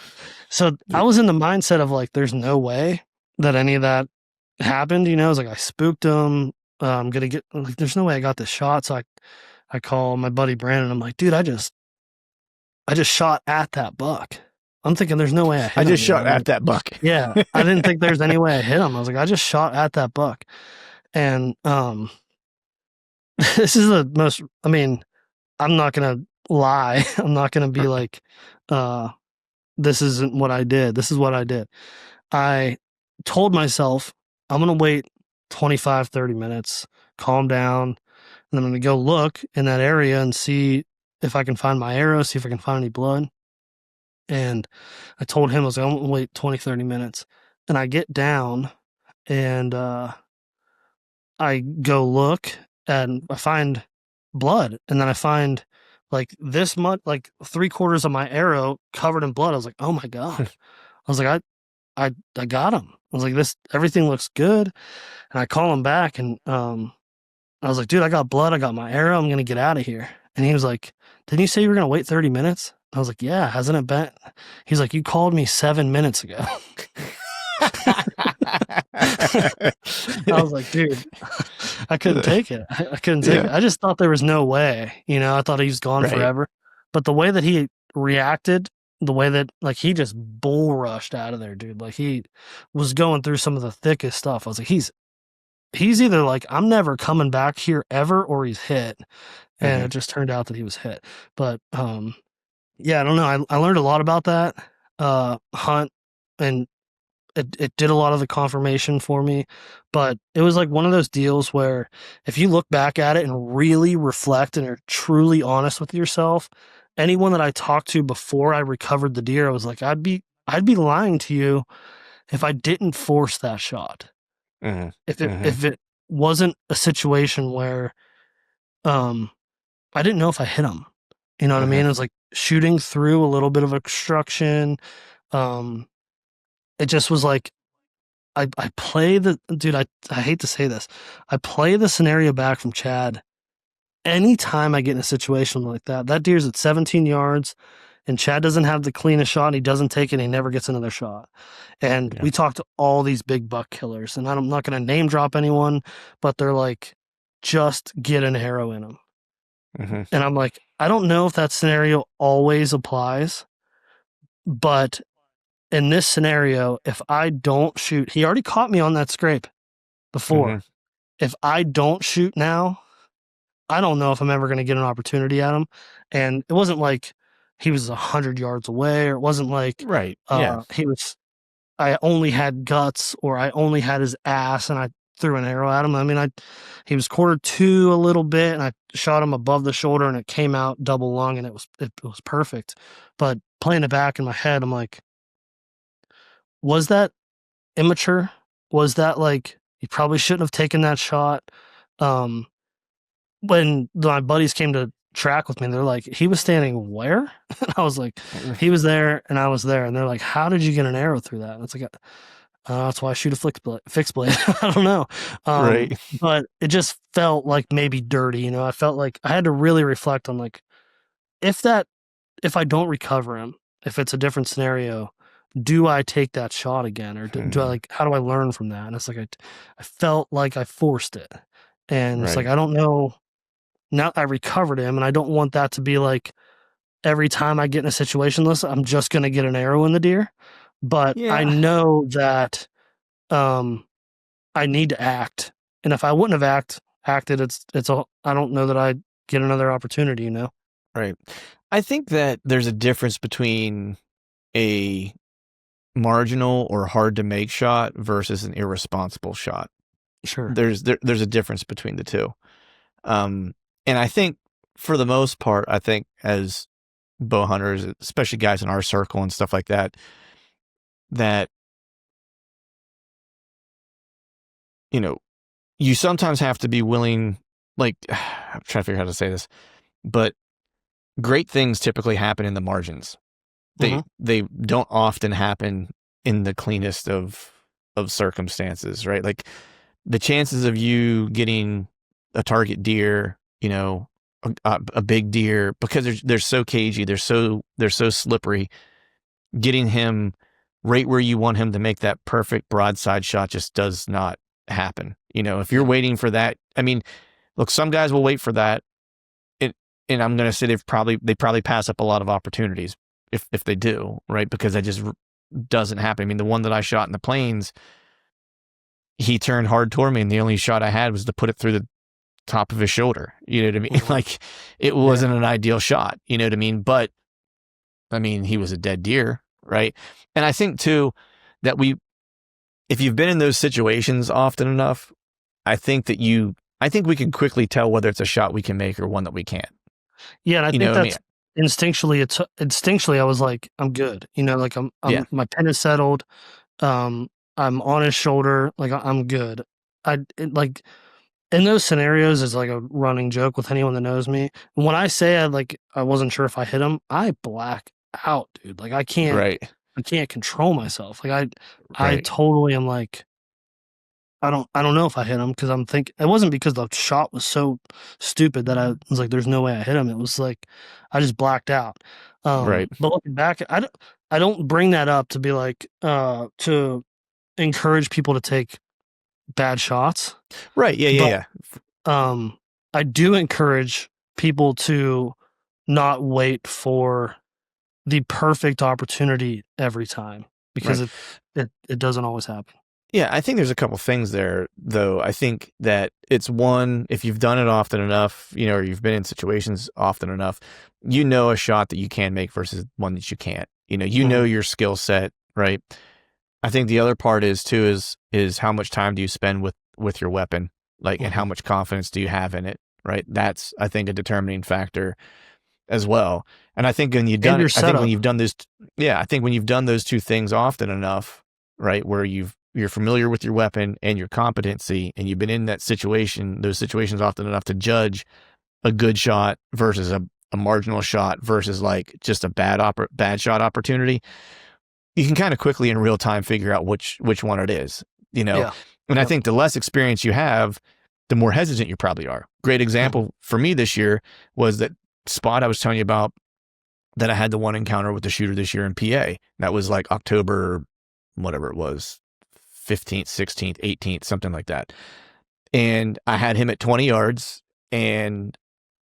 Speaker 2: So I was in the mindset of like, there's no way that any of that happened. I was like, I spooked him. I'm going to get, like, there's no way I got this shot. So I call my buddy Brandon. I'm like, dude, I just shot at that buck. I'm thinking there's no way I hit him.
Speaker 3: I just shot at that buck.
Speaker 2: Yeah. I didn't think there's any way I hit him. I was like, I just shot at that buck. And this is the most, I'm not going to lie. I'm not going to be like, this isn't what I did. This is what I did. I told myself, I'm going to wait 25, 30 minutes, calm down, and I'm going to go look in that area and see if I can find my arrow, see if I can find any blood. And I told him, I was like, I'm going to wait 20, 30 minutes. And I get down and I go look and I find blood. And then I find like this much, like 3/4 of my arrow covered in blood. I was like, oh my God. I was like, I got him. I was like, everything looks good. And I call him back and I was like, dude, I got blood. I got my arrow. I'm going to get out of here. And he was like, didn't you say you were going to wait 30 minutes? I was like, yeah, hasn't it been? He's like, you called me 7 minutes ago. I was like, dude, I couldn't take it. I couldn't take it. I just thought there was no way. I thought he was gone forever. But the way that he reacted, the way that like he just bull rushed out of there, dude. Like he was going through some of the thickest stuff. I was like, he's either like, I'm never coming back here ever, or he's hit. And it just turned out that he was hit. But yeah, I don't know. I learned a lot about that hunt, and it did a lot of the confirmation for me. But it was like one of those deals where if you look back at it and really reflect and are truly honest with yourself, anyone that I talked to before I recovered the deer, I was like, I'd be lying to you if I didn't force that shot. If it wasn't a situation where I didn't know if I hit him. You know what I mean? It was like shooting through a little bit of obstruction. It just was like, I play the, dude, I hate to say this. I play the scenario back from Chad. Anytime I get in a situation like that deer's at 17 yards and Chad doesn't have the cleanest shot. And he doesn't take it. And he never gets another shot. And we talked to all these big buck killers, and I'm not going to name drop anyone, but they're like, just get an arrow in them. And I'm like, I don't know if that scenario always applies, but in this scenario, if I don't shoot, he already caught me on that scrape before. If I don't shoot now, I don't know if I'm ever going to get an opportunity at him. And it wasn't like he was 100 yards away, or it wasn't like I only had guts, or I only had his ass and I threw an arrow at him. I mean, he was 1/4 a little bit, and I shot him above the shoulder, and it came out double lung, and it was perfect. But playing it back in my head, I'm like, was that immature? Was that like, you probably shouldn't have taken that shot? When my buddies came to track with me, they're like, he was standing where? And I was like, he was there and I was there. And they're like, how did you get an arrow through that? And it's like, that's why I shoot a fixed blade. I don't know. But it just felt like maybe dirty. I felt like I had to really reflect on like, if I don't recover him, if it's a different scenario, do I take that shot again? Or do I like, how do I learn from that? And it's like, I felt like I forced it. And it's like, I don't know. Now I recovered him, and I don't want that to be like every time I get in a situation, listen, I'm just going to get an arrow in the deer. But I know that I need to act. And if I wouldn't have acted, I don't know that I'd get another opportunity,
Speaker 3: Right. I think that there's a difference between a marginal or hard to make shot versus an irresponsible shot.
Speaker 2: Sure.
Speaker 3: There's a difference between the two. And I think for the most part, I think as bow hunters, especially guys in our circle and stuff like that, that, you sometimes have to be willing, like, I'm trying to figure out how to say this, but great things typically happen in the margins. They don't often happen in the cleanest of circumstances, right? Like the chances of you getting a target deer, a big deer, because they're so cagey, they're so slippery, getting him right where you want him to make that perfect broadside shot just does not happen. If you're waiting for that, I mean, look, some guys will wait for that, and I'm going to say they probably pass up a lot of opportunities if they do, right? Because that just doesn't happen. I mean, the one that I shot in the plains, he turned hard toward me, and the only shot I had was to put it through the top of his shoulder. You know what I mean? Like, it wasn't an ideal shot. You know what I mean? But I mean, he was a dead deer, right? And I think too that if you've been in those situations often enough, I think we can quickly tell whether it's a shot we can make or one that we can't.
Speaker 2: Yeah, and I think instinctually I was like, I'm good. You know, like my pin is settled. I'm on his shoulder. Like I'm good. Like in those scenarios is like a running joke with anyone that knows me. When I say I wasn't sure if I hit him, I black out, dude. Like I can't control myself. Like I totally am like, I don't know if I hit him because I'm thinking it wasn't because the shot was so stupid that I was like, there's no way I hit him. It was like I just blacked out. But looking back, I don't bring that up to be like to encourage people to take bad shots.
Speaker 3: Right. Yeah.
Speaker 2: I do encourage people to not wait for the perfect opportunity every time because it doesn't always happen.
Speaker 3: Yeah, I think there's a couple things there, though. I think that it's one, if you've done it often enough, you know, or you've been in situations often enough, you know a shot that you can make versus one that you can't. You know, know your skill set, right? I think the other part is how much time do you spend with your weapon, like, and how much confidence do you have in it, right? That's, I think, a determining factor as well. And I think when you've done it, I think when you've done this, I think when you've done those two things often enough, right, where you're familiar with your weapon and your competency, and you've been in those situations often enough to judge a good shot versus a marginal shot versus like just a bad shot opportunity, you can kind of quickly in real time figure out which one it is, you know? Yeah. And I think the less experience you have, the more hesitant you probably are. Great example for me this year was that spot I was telling you about that I had the one encounter with the shooter this year in PA. That was like October, whatever it was, 15th, 16th, 18th, something like that. And I had him at 20 yards and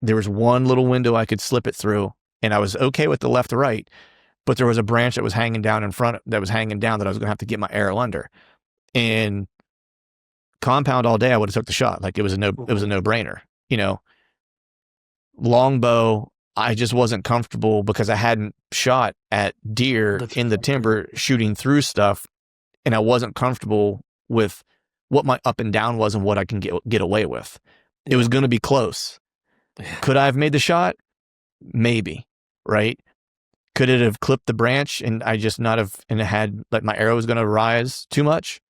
Speaker 3: there was one little window I could slip it through, and I was okay with the left to right, but there was a branch that was hanging down in front that I was going to have to get my arrow under. And compound all day, I would have took the shot. Like it was a no-brainer, you know. Longbow, I just wasn't comfortable because I hadn't shot at deer in the timber shooting through stuff, and I wasn't comfortable with what my up and down was and what I can get away with. It was going to be close. Could I have made the shot? Maybe, right? Could it have clipped the branch and I just not have, and it had like my arrow was going to rise too much?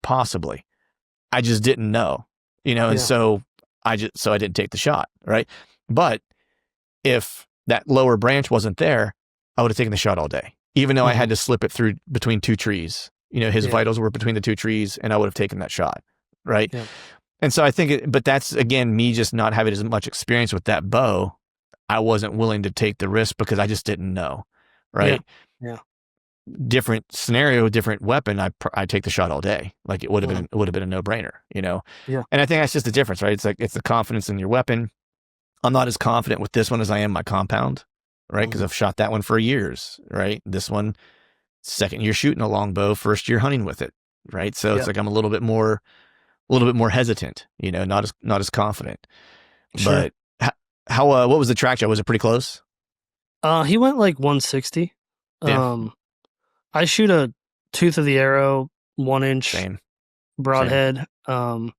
Speaker 3: Possibly. I just didn't know, you know, and so I didn't take the shot, right? But if that lower branch wasn't there, I would have taken the shot all day, even though I had to slip it through between two trees. You know, his vitals were between the two trees, and I would have taken that shot, right? Yeah. And so I think, but that's, again, me just not having as much experience with that bow. I wasn't willing to take the risk because I just didn't know, right?
Speaker 2: Yeah.
Speaker 3: Different scenario, different weapon. I take the shot all day. Like it would have been a no brainer, you know?
Speaker 2: Yeah.
Speaker 3: And I think that's just the difference, right? It's like, it's the confidence in your weapon. I'm not as confident with this one as I am my compound, right? Because I've shot that one for years, right? This one, second year shooting a longbow, first year hunting with it, right? So it's like I'm a little bit more hesitant, you know, not as confident. Sure. But how what was the track shot? Was it pretty close?
Speaker 2: He went like 160. Yeah. I shoot a tooth of the arrow, 1 inch broadhead. Same.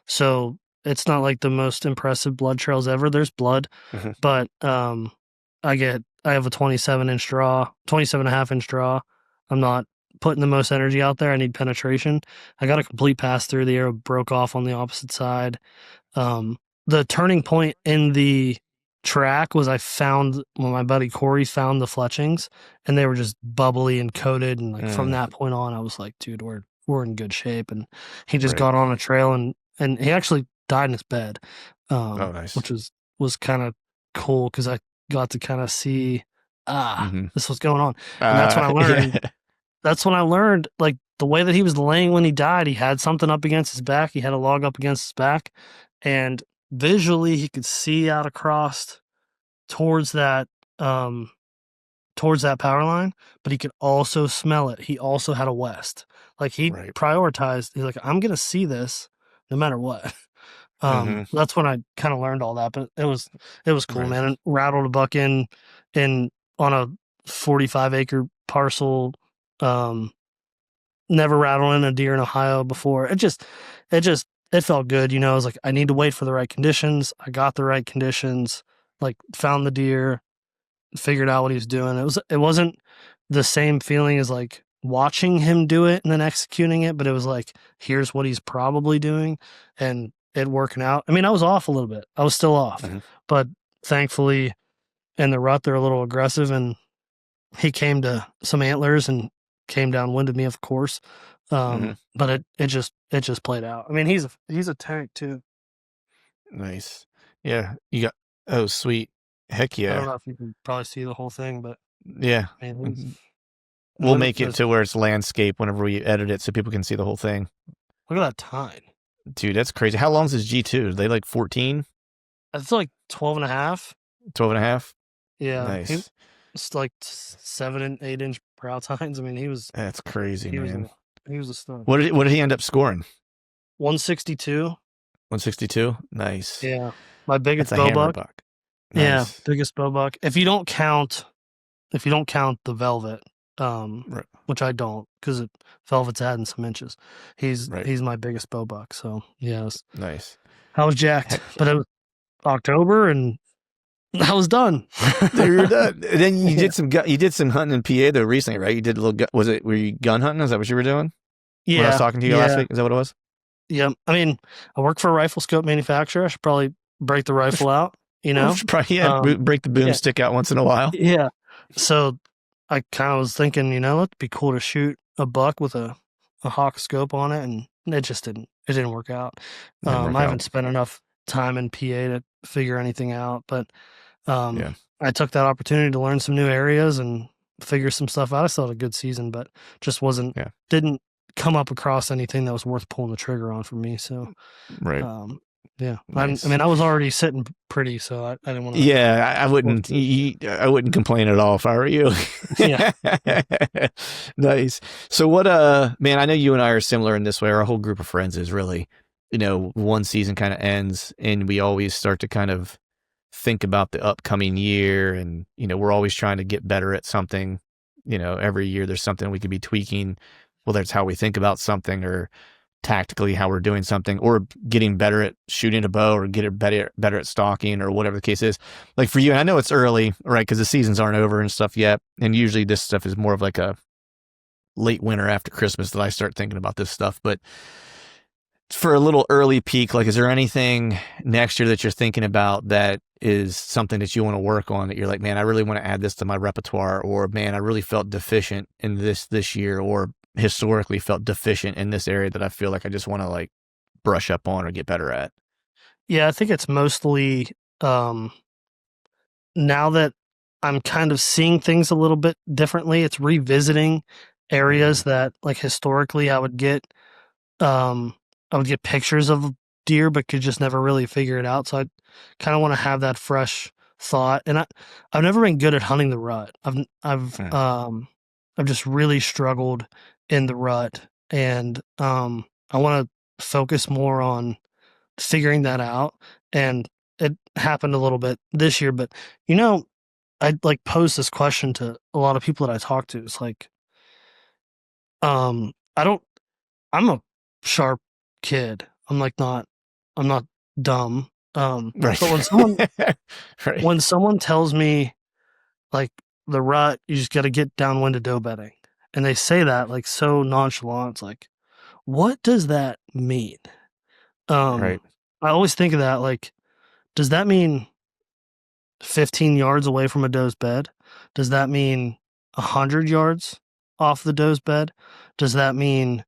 Speaker 2: So it's not like the most impressive blood trails ever. There's blood, but I have a 27-inch draw, 27.5-inch draw. I'm not putting the most energy out there. I need penetration. I got a complete pass through. The arrow broke off on the opposite side. The turning point in the track was when my buddy Corey found the fletchings, and they were just bubbly and coated. And like from that point on, I was like, dude, we're in good shape. And he just got on a trail and he actually died in his bed,
Speaker 3: nice.
Speaker 2: Which was kind of cool because I got to kind of see this was going on. And that's when I learned. Yeah. That's when I learned, like, the way that he was laying when he died, he had something up against his back. He had a log up against his back, and visually he could see out across towards that power line, but he could also smell it. He also had a west. Like he prioritized, he's like, I'm going to see this no matter what. That's when I kind of learned all that, but it was cool, man. And rattled a buck in on a 45-acre parcel. Never rattled in a deer in Ohio before. It felt good. You know, I was like, I need to wait for the right conditions. I got the right conditions, like found the deer, figured out what he was doing. It wasn't the same feeling as like watching him do it and then executing it, but it was like, here's what he's probably doing and it working out. I mean, I was off a little bit. I was still off, but thankfully in the rut, they're a little aggressive, and he came to some antlers and came downwind of me, of course. But it just played out. I mean, he's a tank too.
Speaker 3: Nice. Yeah. You got, oh, sweet. Heck
Speaker 2: I don't
Speaker 3: yeah.
Speaker 2: know if you can probably see the whole thing, but
Speaker 3: Yeah.
Speaker 2: I mean,
Speaker 3: We'll make it to where it's landscape whenever we edit it so people can see the whole thing.
Speaker 2: look at that tine.
Speaker 3: Dude, that's crazy. How long is this G2? Are they like 14?
Speaker 2: It's like 12 and a half.
Speaker 3: 12 and a half?
Speaker 2: Yeah.
Speaker 3: Nice.
Speaker 2: It's like 7 and 8 inch brow tines. I mean,
Speaker 3: That's crazy, man.
Speaker 2: He was a stud.
Speaker 3: What did he end up scoring?
Speaker 2: 162.
Speaker 3: 162? Nice.
Speaker 2: Yeah. My biggest
Speaker 3: That's a hammer
Speaker 2: bow buck.
Speaker 3: buck.
Speaker 2: Yeah,
Speaker 3: Nice.
Speaker 2: biggest bow buck. If you don't count the velvet,
Speaker 3: Right.
Speaker 2: which I don't, because velvet's adding some inches. He's my biggest bow buck. So yes.
Speaker 3: Nice.
Speaker 2: I was jacked, but it was October and I was done.
Speaker 3: You're done. And then you did some hunting in PA though recently, right? You did a little. Were you gun hunting? Is that what you were doing?
Speaker 2: Yeah.
Speaker 3: When I was talking to you last week, is that what it was?
Speaker 2: Yeah. I mean, I work for a rifle scope manufacturer. I should probably break the rifle out. You know,
Speaker 3: probably break the boomstick out once in a while.
Speaker 2: Yeah. So I kind of was thinking, it'd be cool to shoot a buck with a hawk scope on it, and it just didn't. It didn't work out. I haven't spent enough time in PA to figure anything out, but I took that opportunity to learn some new areas and figure some stuff out. I still had a good season, but just didn't come up across anything that was worth pulling the trigger on for me. So, yeah. Nice. I mean, I was already sitting pretty, so I didn't want to.
Speaker 3: Yeah, I wouldn't. I wouldn't complain at all if I were you.
Speaker 2: Yeah.
Speaker 3: Nice. So what? Man, I know you and I are similar in this way. Our whole group of friends is really, one season kind of ends, and we always start to kind of think about the upcoming year, and we're always trying to get better at something. Every year there's something we could be tweaking, whether it's how we think about something or tactically how we're doing something, or getting better at shooting a bow, or getting better at stalking, or whatever the case is. Like for you, and I know it's early, right? Because the seasons aren't over and stuff yet. And usually this stuff is more of like a late winter after Christmas that I start thinking about this stuff. But for a little early peak, like, is there anything next year that you're thinking about that is something that you want to work on, that you're like, man, I really want to add this to my repertoire, or man, I really felt deficient in this year, or historically felt deficient in this area that I feel like I just want to like brush up on or get better at?
Speaker 2: Yeah, I think it's mostly now that I'm kind of seeing things a little bit differently, it's revisiting areas that like historically I would get pictures of deer but could just never really figure it out. So I kind of want to have that fresh thought. And I've never been good at hunting the rut. I've just really struggled in the rut, and I want to focus more on figuring that out. And it happened a little bit this year, but I like pose this question to a lot of people that I talk to. It's like, I'm a sharp kid. I'm not dumb.
Speaker 3: Right.
Speaker 2: But when someone tells me like the rut, you just got to get downwind of doe bedding, and they say that like so nonchalant, it's like, what does that mean? I always think of that like, does that mean 15 yards away from a doe's bed? Does that mean 100 yards off the doe's bed? Does that mean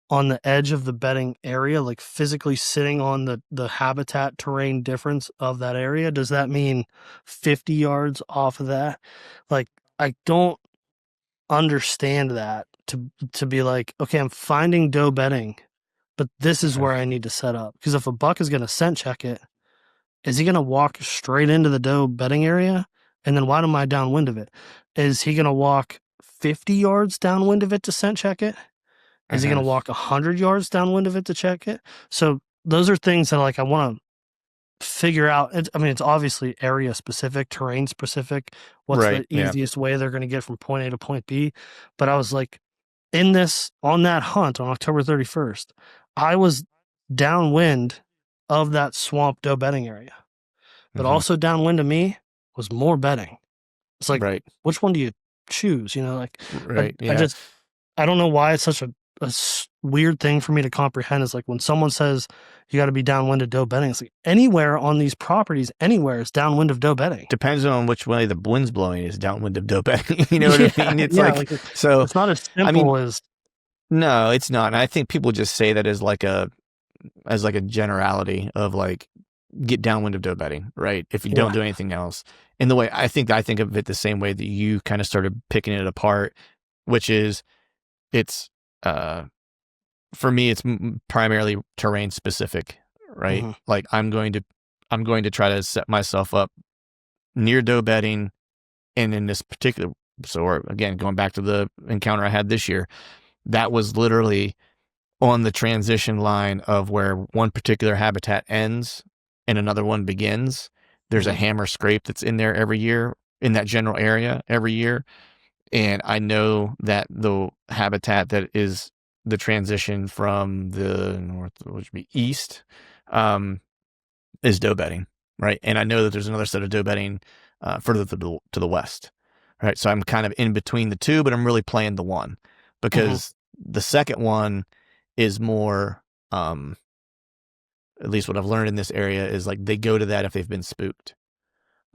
Speaker 2: on the edge of the bedding area, like physically sitting on the habitat terrain difference of that area? Does that mean 50 yards off of that? Like, I don't understand that to be like, okay, I'm finding doe bedding, but this is where I need to set up. Because if a buck is going to scent check it, is he going to walk straight into the doe bedding area? And then why am I downwind of it? Is he going to walk 50 yards downwind of it to scent check it? Is he going to walk 100 yards downwind of it to check it? So those are things that like I want to figure out. It's obviously area specific, terrain specific. What's the easiest way they're going to get from point A to point B? But I was like, on that hunt on October 31st, I was downwind of that swamp doe bedding area. But also downwind of me was more bedding. It's like,
Speaker 3: Right.
Speaker 2: which one do you choose? You know, like
Speaker 3: Right.
Speaker 2: I don't know why it's such a weird thing for me to comprehend. Is like when someone says you got to be downwind of doe bedding. It's like anywhere on these properties, anywhere is downwind of doe bedding.
Speaker 3: Depends on which way the wind's blowing is downwind of doe bedding. You know what I mean? It's so
Speaker 2: it's not as simple as.
Speaker 3: No, it's not. And I think people just say that as like a generality of like get downwind of doe bedding, right? If you don't do anything else. And the way I think of it the same way that you kind of started picking it apart, which is it's for me it's primarily terrain specific, right?
Speaker 2: Mm-hmm.
Speaker 3: Like I'm going to try to set myself up near doe bedding, and in this particular, so again going back to the encounter I had this year, that was literally on the transition line of where one particular habitat ends and another one begins. There's a hammer scrape that's in there every year in that general area every year. And I know that the habitat that is the transition from the north, which would be east, is doe bedding, right? And I know that there's another set of doe bedding further to the west, right? So I'm kind of in between the two, but I'm really playing the one because the second one is more, at least what I've learned in this area is like they go to that if they've been spooked,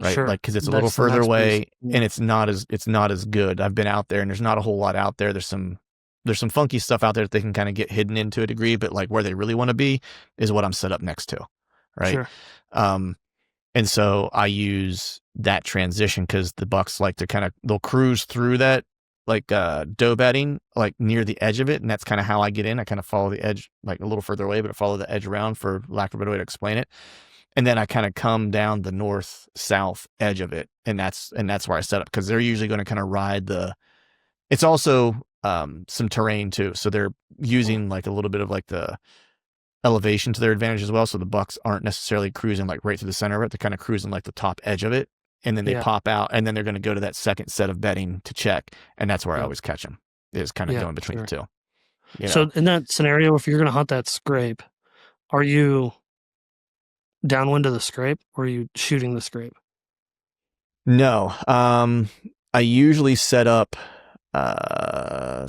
Speaker 3: right?
Speaker 2: Sure.
Speaker 3: Like, cause it's a little further away and it's not as good. I've been out there and there's not a whole lot out there. There's some funky stuff out there that they can kind of get hidden into a degree, but like where they really want to be is what I'm set up next to. Right.
Speaker 2: Sure.
Speaker 3: And so I use that transition cause the bucks like to they'll cruise through that, like doe bedding, like near the edge of it. And that's kind of how I get in. I kind of follow the edge, like a little further away, but I follow the edge around, for lack of a better way to explain it. And then I kind of come down the north-south edge of it. And that's where I set up. Cause they're usually going to kind of ride it's also some terrain too. So they're using like a little bit of like the elevation to their advantage as well. So the bucks aren't necessarily cruising like right through the center of it. They're kind of cruising like the top edge of it. And then they pop out, and then they're going to go to that second set of bedding to check. And that's where I always catch them, is kind of going between the two. You know?
Speaker 2: So in that scenario, if you're going to hunt that scrape, are you downwind of the scrape or are you shooting the scrape?
Speaker 3: No. I usually set up,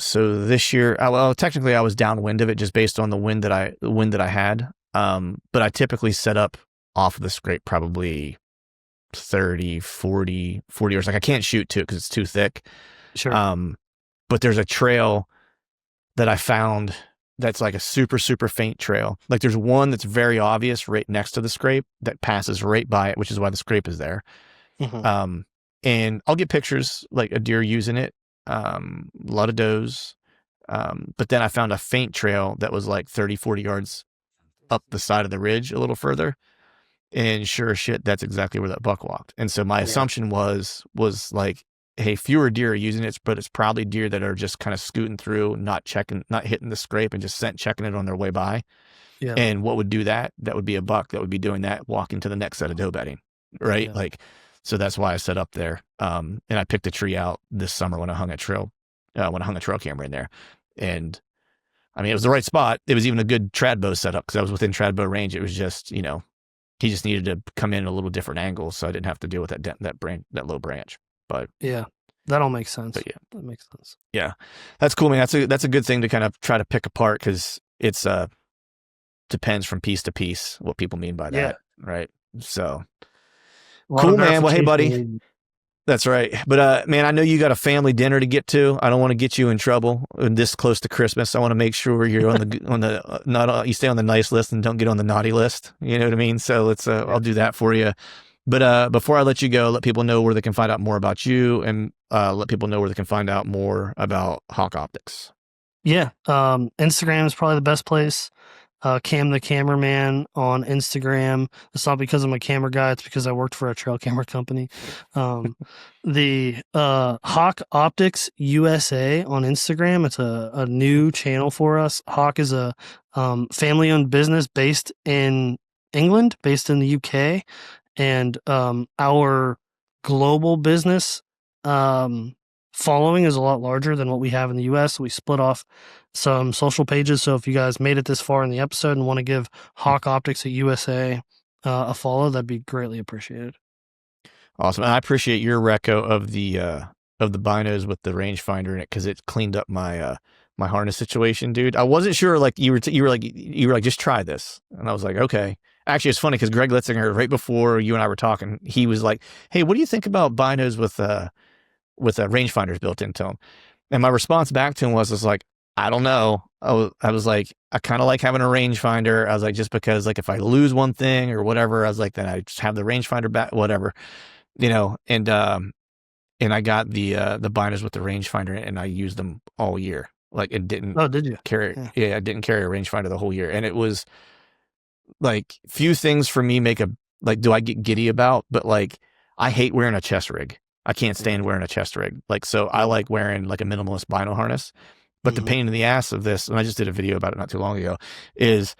Speaker 3: so this year, well, technically I was downwind of it just based on the wind that I had. But I typically set up off of the scrape probably 30, 40 yards. Like I can't shoot to it because it's too thick.
Speaker 2: Sure.
Speaker 3: But there's a trail that I found that's like a super, super faint trail. Like there's one that's very obvious right next to the scrape that passes right by it, which is why the scrape is there. And I'll get pictures like a deer using it, a lot of does. But then I found a faint trail that was like 30, 40 yards up the side of the ridge a little further. And sure as shit, that's exactly where that buck walked. And so my assumption was like, hey, fewer deer are using it, but it's probably deer that are just kind of scooting through, not hitting the scrape and just checking it on their way by. Yeah. And what would do that? That would be a buck that would be doing that, walking to the next set of doe bedding. Right. Yeah. Like, so that's why I set up there. And I picked a tree out this summer when I hung a trail camera in there. And I mean, it was the right spot. It was even a good trad bow setup because I was within trad bow range. It was just, he just needed to come in at a little different angle, so I didn't have to deal with that low branch. But
Speaker 2: yeah, that all makes sense.
Speaker 3: But yeah,
Speaker 2: that makes sense.
Speaker 3: Yeah, that's cool, man. That's a good thing to kind of try to pick apart because it's depends from piece to piece what people mean by that, right? So cool, man. Well, hey, buddy. That's right. But man, I know you got a family dinner to get to. I don't want to get you in trouble this close to Christmas. I want to make sure you're on the you stay on the nice list and don't get on the naughty list. You know what I mean? So let's I'll do that for you. But before I let you go, let people know where they can find out more about you, and let people know where they can find out more about Hawk Optics.
Speaker 2: Yeah, Instagram is probably the best place. Cam the Cameraman on Instagram. It's not because I'm a camera guy. It's because I worked for a trail camera company. The Hawk Optics USA on Instagram. It's a new channel for us. Hawk is a family-owned business based in England, based in the UK. And our global business following is a lot larger than what we have in the US. We split off some social pages. So if you guys made it this far in the episode and want to give Hawk Optics at USA a follow, that'd be greatly appreciated.
Speaker 3: Awesome. And I appreciate your reco of the binos with the rangefinder in it, because it cleaned up my my harness situation, dude. I wasn't sure, like you were like just try this, and I was like, okay. Actually, it's funny because Greg Litzinger, right before you and I were talking, he was like, "Hey, what do you think about binos with rangefinders built into them?" And my response back to him was like, I don't know. I was like, I kind of like having a rangefinder. I was like, just because like if I lose one thing or whatever, I was like, then I just have the rangefinder back, whatever, you know. And I got the binos with the rangefinder, and I used them all year. Like it didn't.
Speaker 2: Oh, did you
Speaker 3: carry? Yeah, I didn't carry a rangefinder the whole year, and it was like few things for me do I get giddy about, but like I hate wearing a chest rig. I can't stand wearing a chest rig. Like, so I like wearing like a minimalist bino harness, but the pain in the ass of this, and I just did a video about it not too long ago, is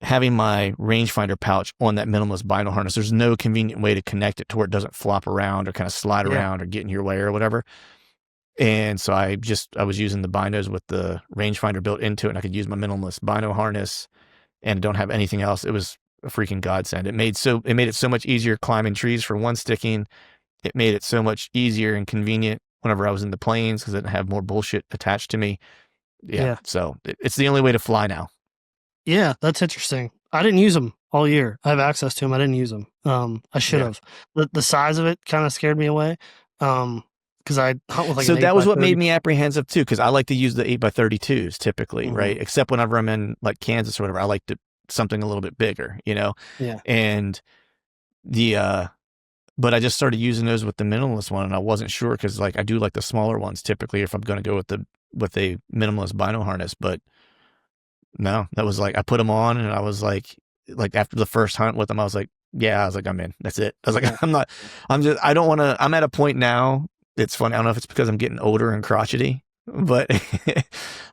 Speaker 3: having my rangefinder pouch on that minimalist bino harness. There's no convenient way to connect it to where it doesn't flop around or kind of slide around or get in your way or whatever. And so I was using the binos with the rangefinder built into it, and I could use my minimalist bino harness and don't have anything else. It was a freaking godsend. It made it so much easier climbing trees for one sticking. It made it so much easier and convenient whenever I was in the plains because I didn't have more bullshit attached to me. Yeah. So it's the only way to fly now.
Speaker 2: Yeah, that's interesting. I didn't use them all year. I have access to them. I didn't use them. I should have. The size of it kind of scared me away. Because I hunt with like
Speaker 3: so that was what made me apprehensive too, because I like to use the 8x32s typically, right? Except whenever I'm in like Kansas or whatever, I like something a little bit bigger, you know?
Speaker 2: Yeah.
Speaker 3: And but I just started using those with the minimalist one, and I wasn't sure because like I do like the smaller ones typically if I'm going to go with a minimalist bino harness, but no, that was like I put them on and I was like after the first hunt with them, I was like, I'm in. That's it. I was like, I don't want to. I'm at a point now. It's funny. I don't know if it's because I'm getting older and crotchety, but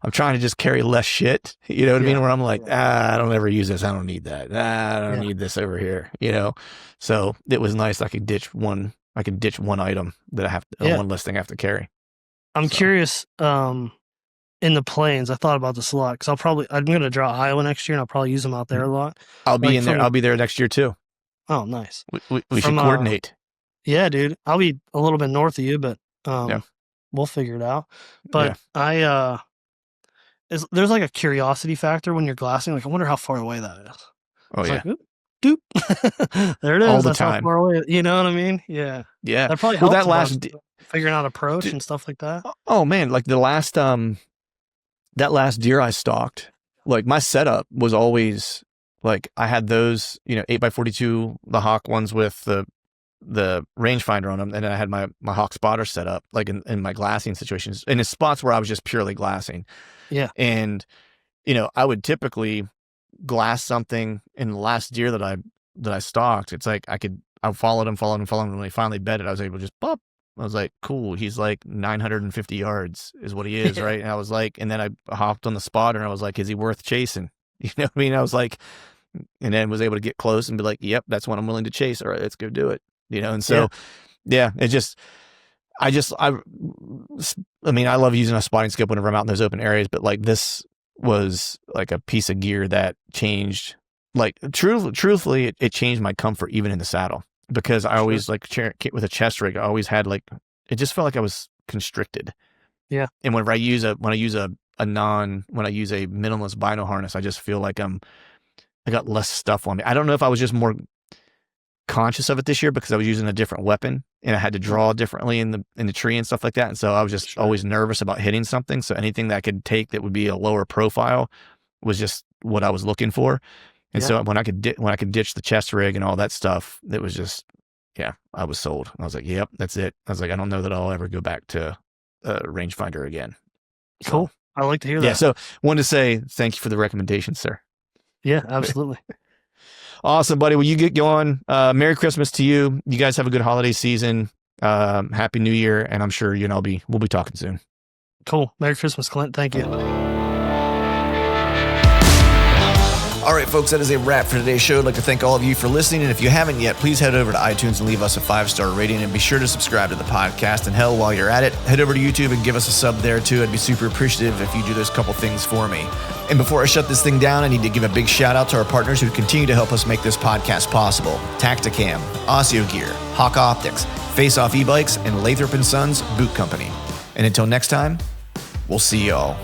Speaker 3: I'm trying to just carry less shit. You know what I mean? Where I'm like, I don't ever use this. I don't need that. I don't need this over here. You know? So it was nice. I could ditch one item that I have one less thing I have to carry.
Speaker 2: I'm curious, in the plains, I thought about this a lot because I'm going to draw Iowa next year and I'll probably use them out there a lot.
Speaker 3: I'll be in there. I'll be there next year too.
Speaker 2: Oh, nice.
Speaker 3: We should coordinate.
Speaker 2: Yeah, dude. I'll be a little bit north of you, but we'll figure it out. But there's like a curiosity factor when you're glassing. Like, I wonder how far away that is.
Speaker 3: Oh,
Speaker 2: it's
Speaker 3: yeah.
Speaker 2: Like, doop. There it is.
Speaker 3: All the
Speaker 2: That's
Speaker 3: time.
Speaker 2: How far away. You know what I mean? Yeah.
Speaker 3: Yeah.
Speaker 2: That probably helps figuring out approach and stuff like that.
Speaker 3: Oh, man. Like the last, that last deer I stalked, like my setup was always like I had those, 8x42, the Hawk ones with the rangefinder on them, and then I had my Hawk spotter set up like in my glassing situations and in spots where I was just purely glassing.
Speaker 2: Yeah.
Speaker 3: And I would typically glass something in the last deer that I stalked. It's like I followed him and when he finally bedded, I was able to just pop. I was like, cool, he's like 950 yards is what he is, right? And I was like, and then I hopped on the spotter and I was like, is he worth chasing? You know what I mean? I was like, and then was able to get close and be like, yep, that's what I'm willing to chase. All right, let's go do it. And so, it just, I mean, I love using a spotting scope whenever I'm out in those open areas, but like this was like a piece of gear that changed, like truthfully, it changed my comfort even in the saddle because I always like with a chest rig, I always had like, it just felt like I was constricted.
Speaker 2: Yeah.
Speaker 3: And when I use a minimalist bino harness, I just feel like I got less stuff on me. I don't know if I was just more conscious of it this year because I was using a different weapon and I had to draw differently in the tree and stuff like that. And so I was just always nervous about hitting something. So anything that I could take that would be a lower profile was just what I was looking for. And so when I could ditch the chest rig and all that stuff, it was just, I was sold. I was like, yep, that's it. I was like, I don't know that I'll ever go back to a rangefinder again. So,
Speaker 2: cool. I like to hear that.
Speaker 3: Yeah. So wanted to say thank you for the recommendation, sir.
Speaker 2: Yeah, absolutely.
Speaker 3: Awesome, buddy. Well, you get going. Merry Christmas to you. You guys have a good holiday season. Happy New Year. And I'm sure we'll be talking soon.
Speaker 2: Cool. Merry Christmas, Clint. Thank you.
Speaker 1: All right, folks, that is a wrap for today's show. I'd like to thank all of you for listening. And if you haven't yet, please head over to iTunes and leave us a 5-star rating. And be sure to subscribe to the podcast. And hell, while you're at it, head over to YouTube and give us a sub there too. I'd be super appreciative if you do those couple things for me. And before I shut this thing down, I need to give a big shout out to our partners who continue to help us make this podcast possible. Tacticam, Osseo Gear, Hawk Optics, Face Off E-Bikes and Lathrop & Sons Boot Company. And until next time, we'll see y'all.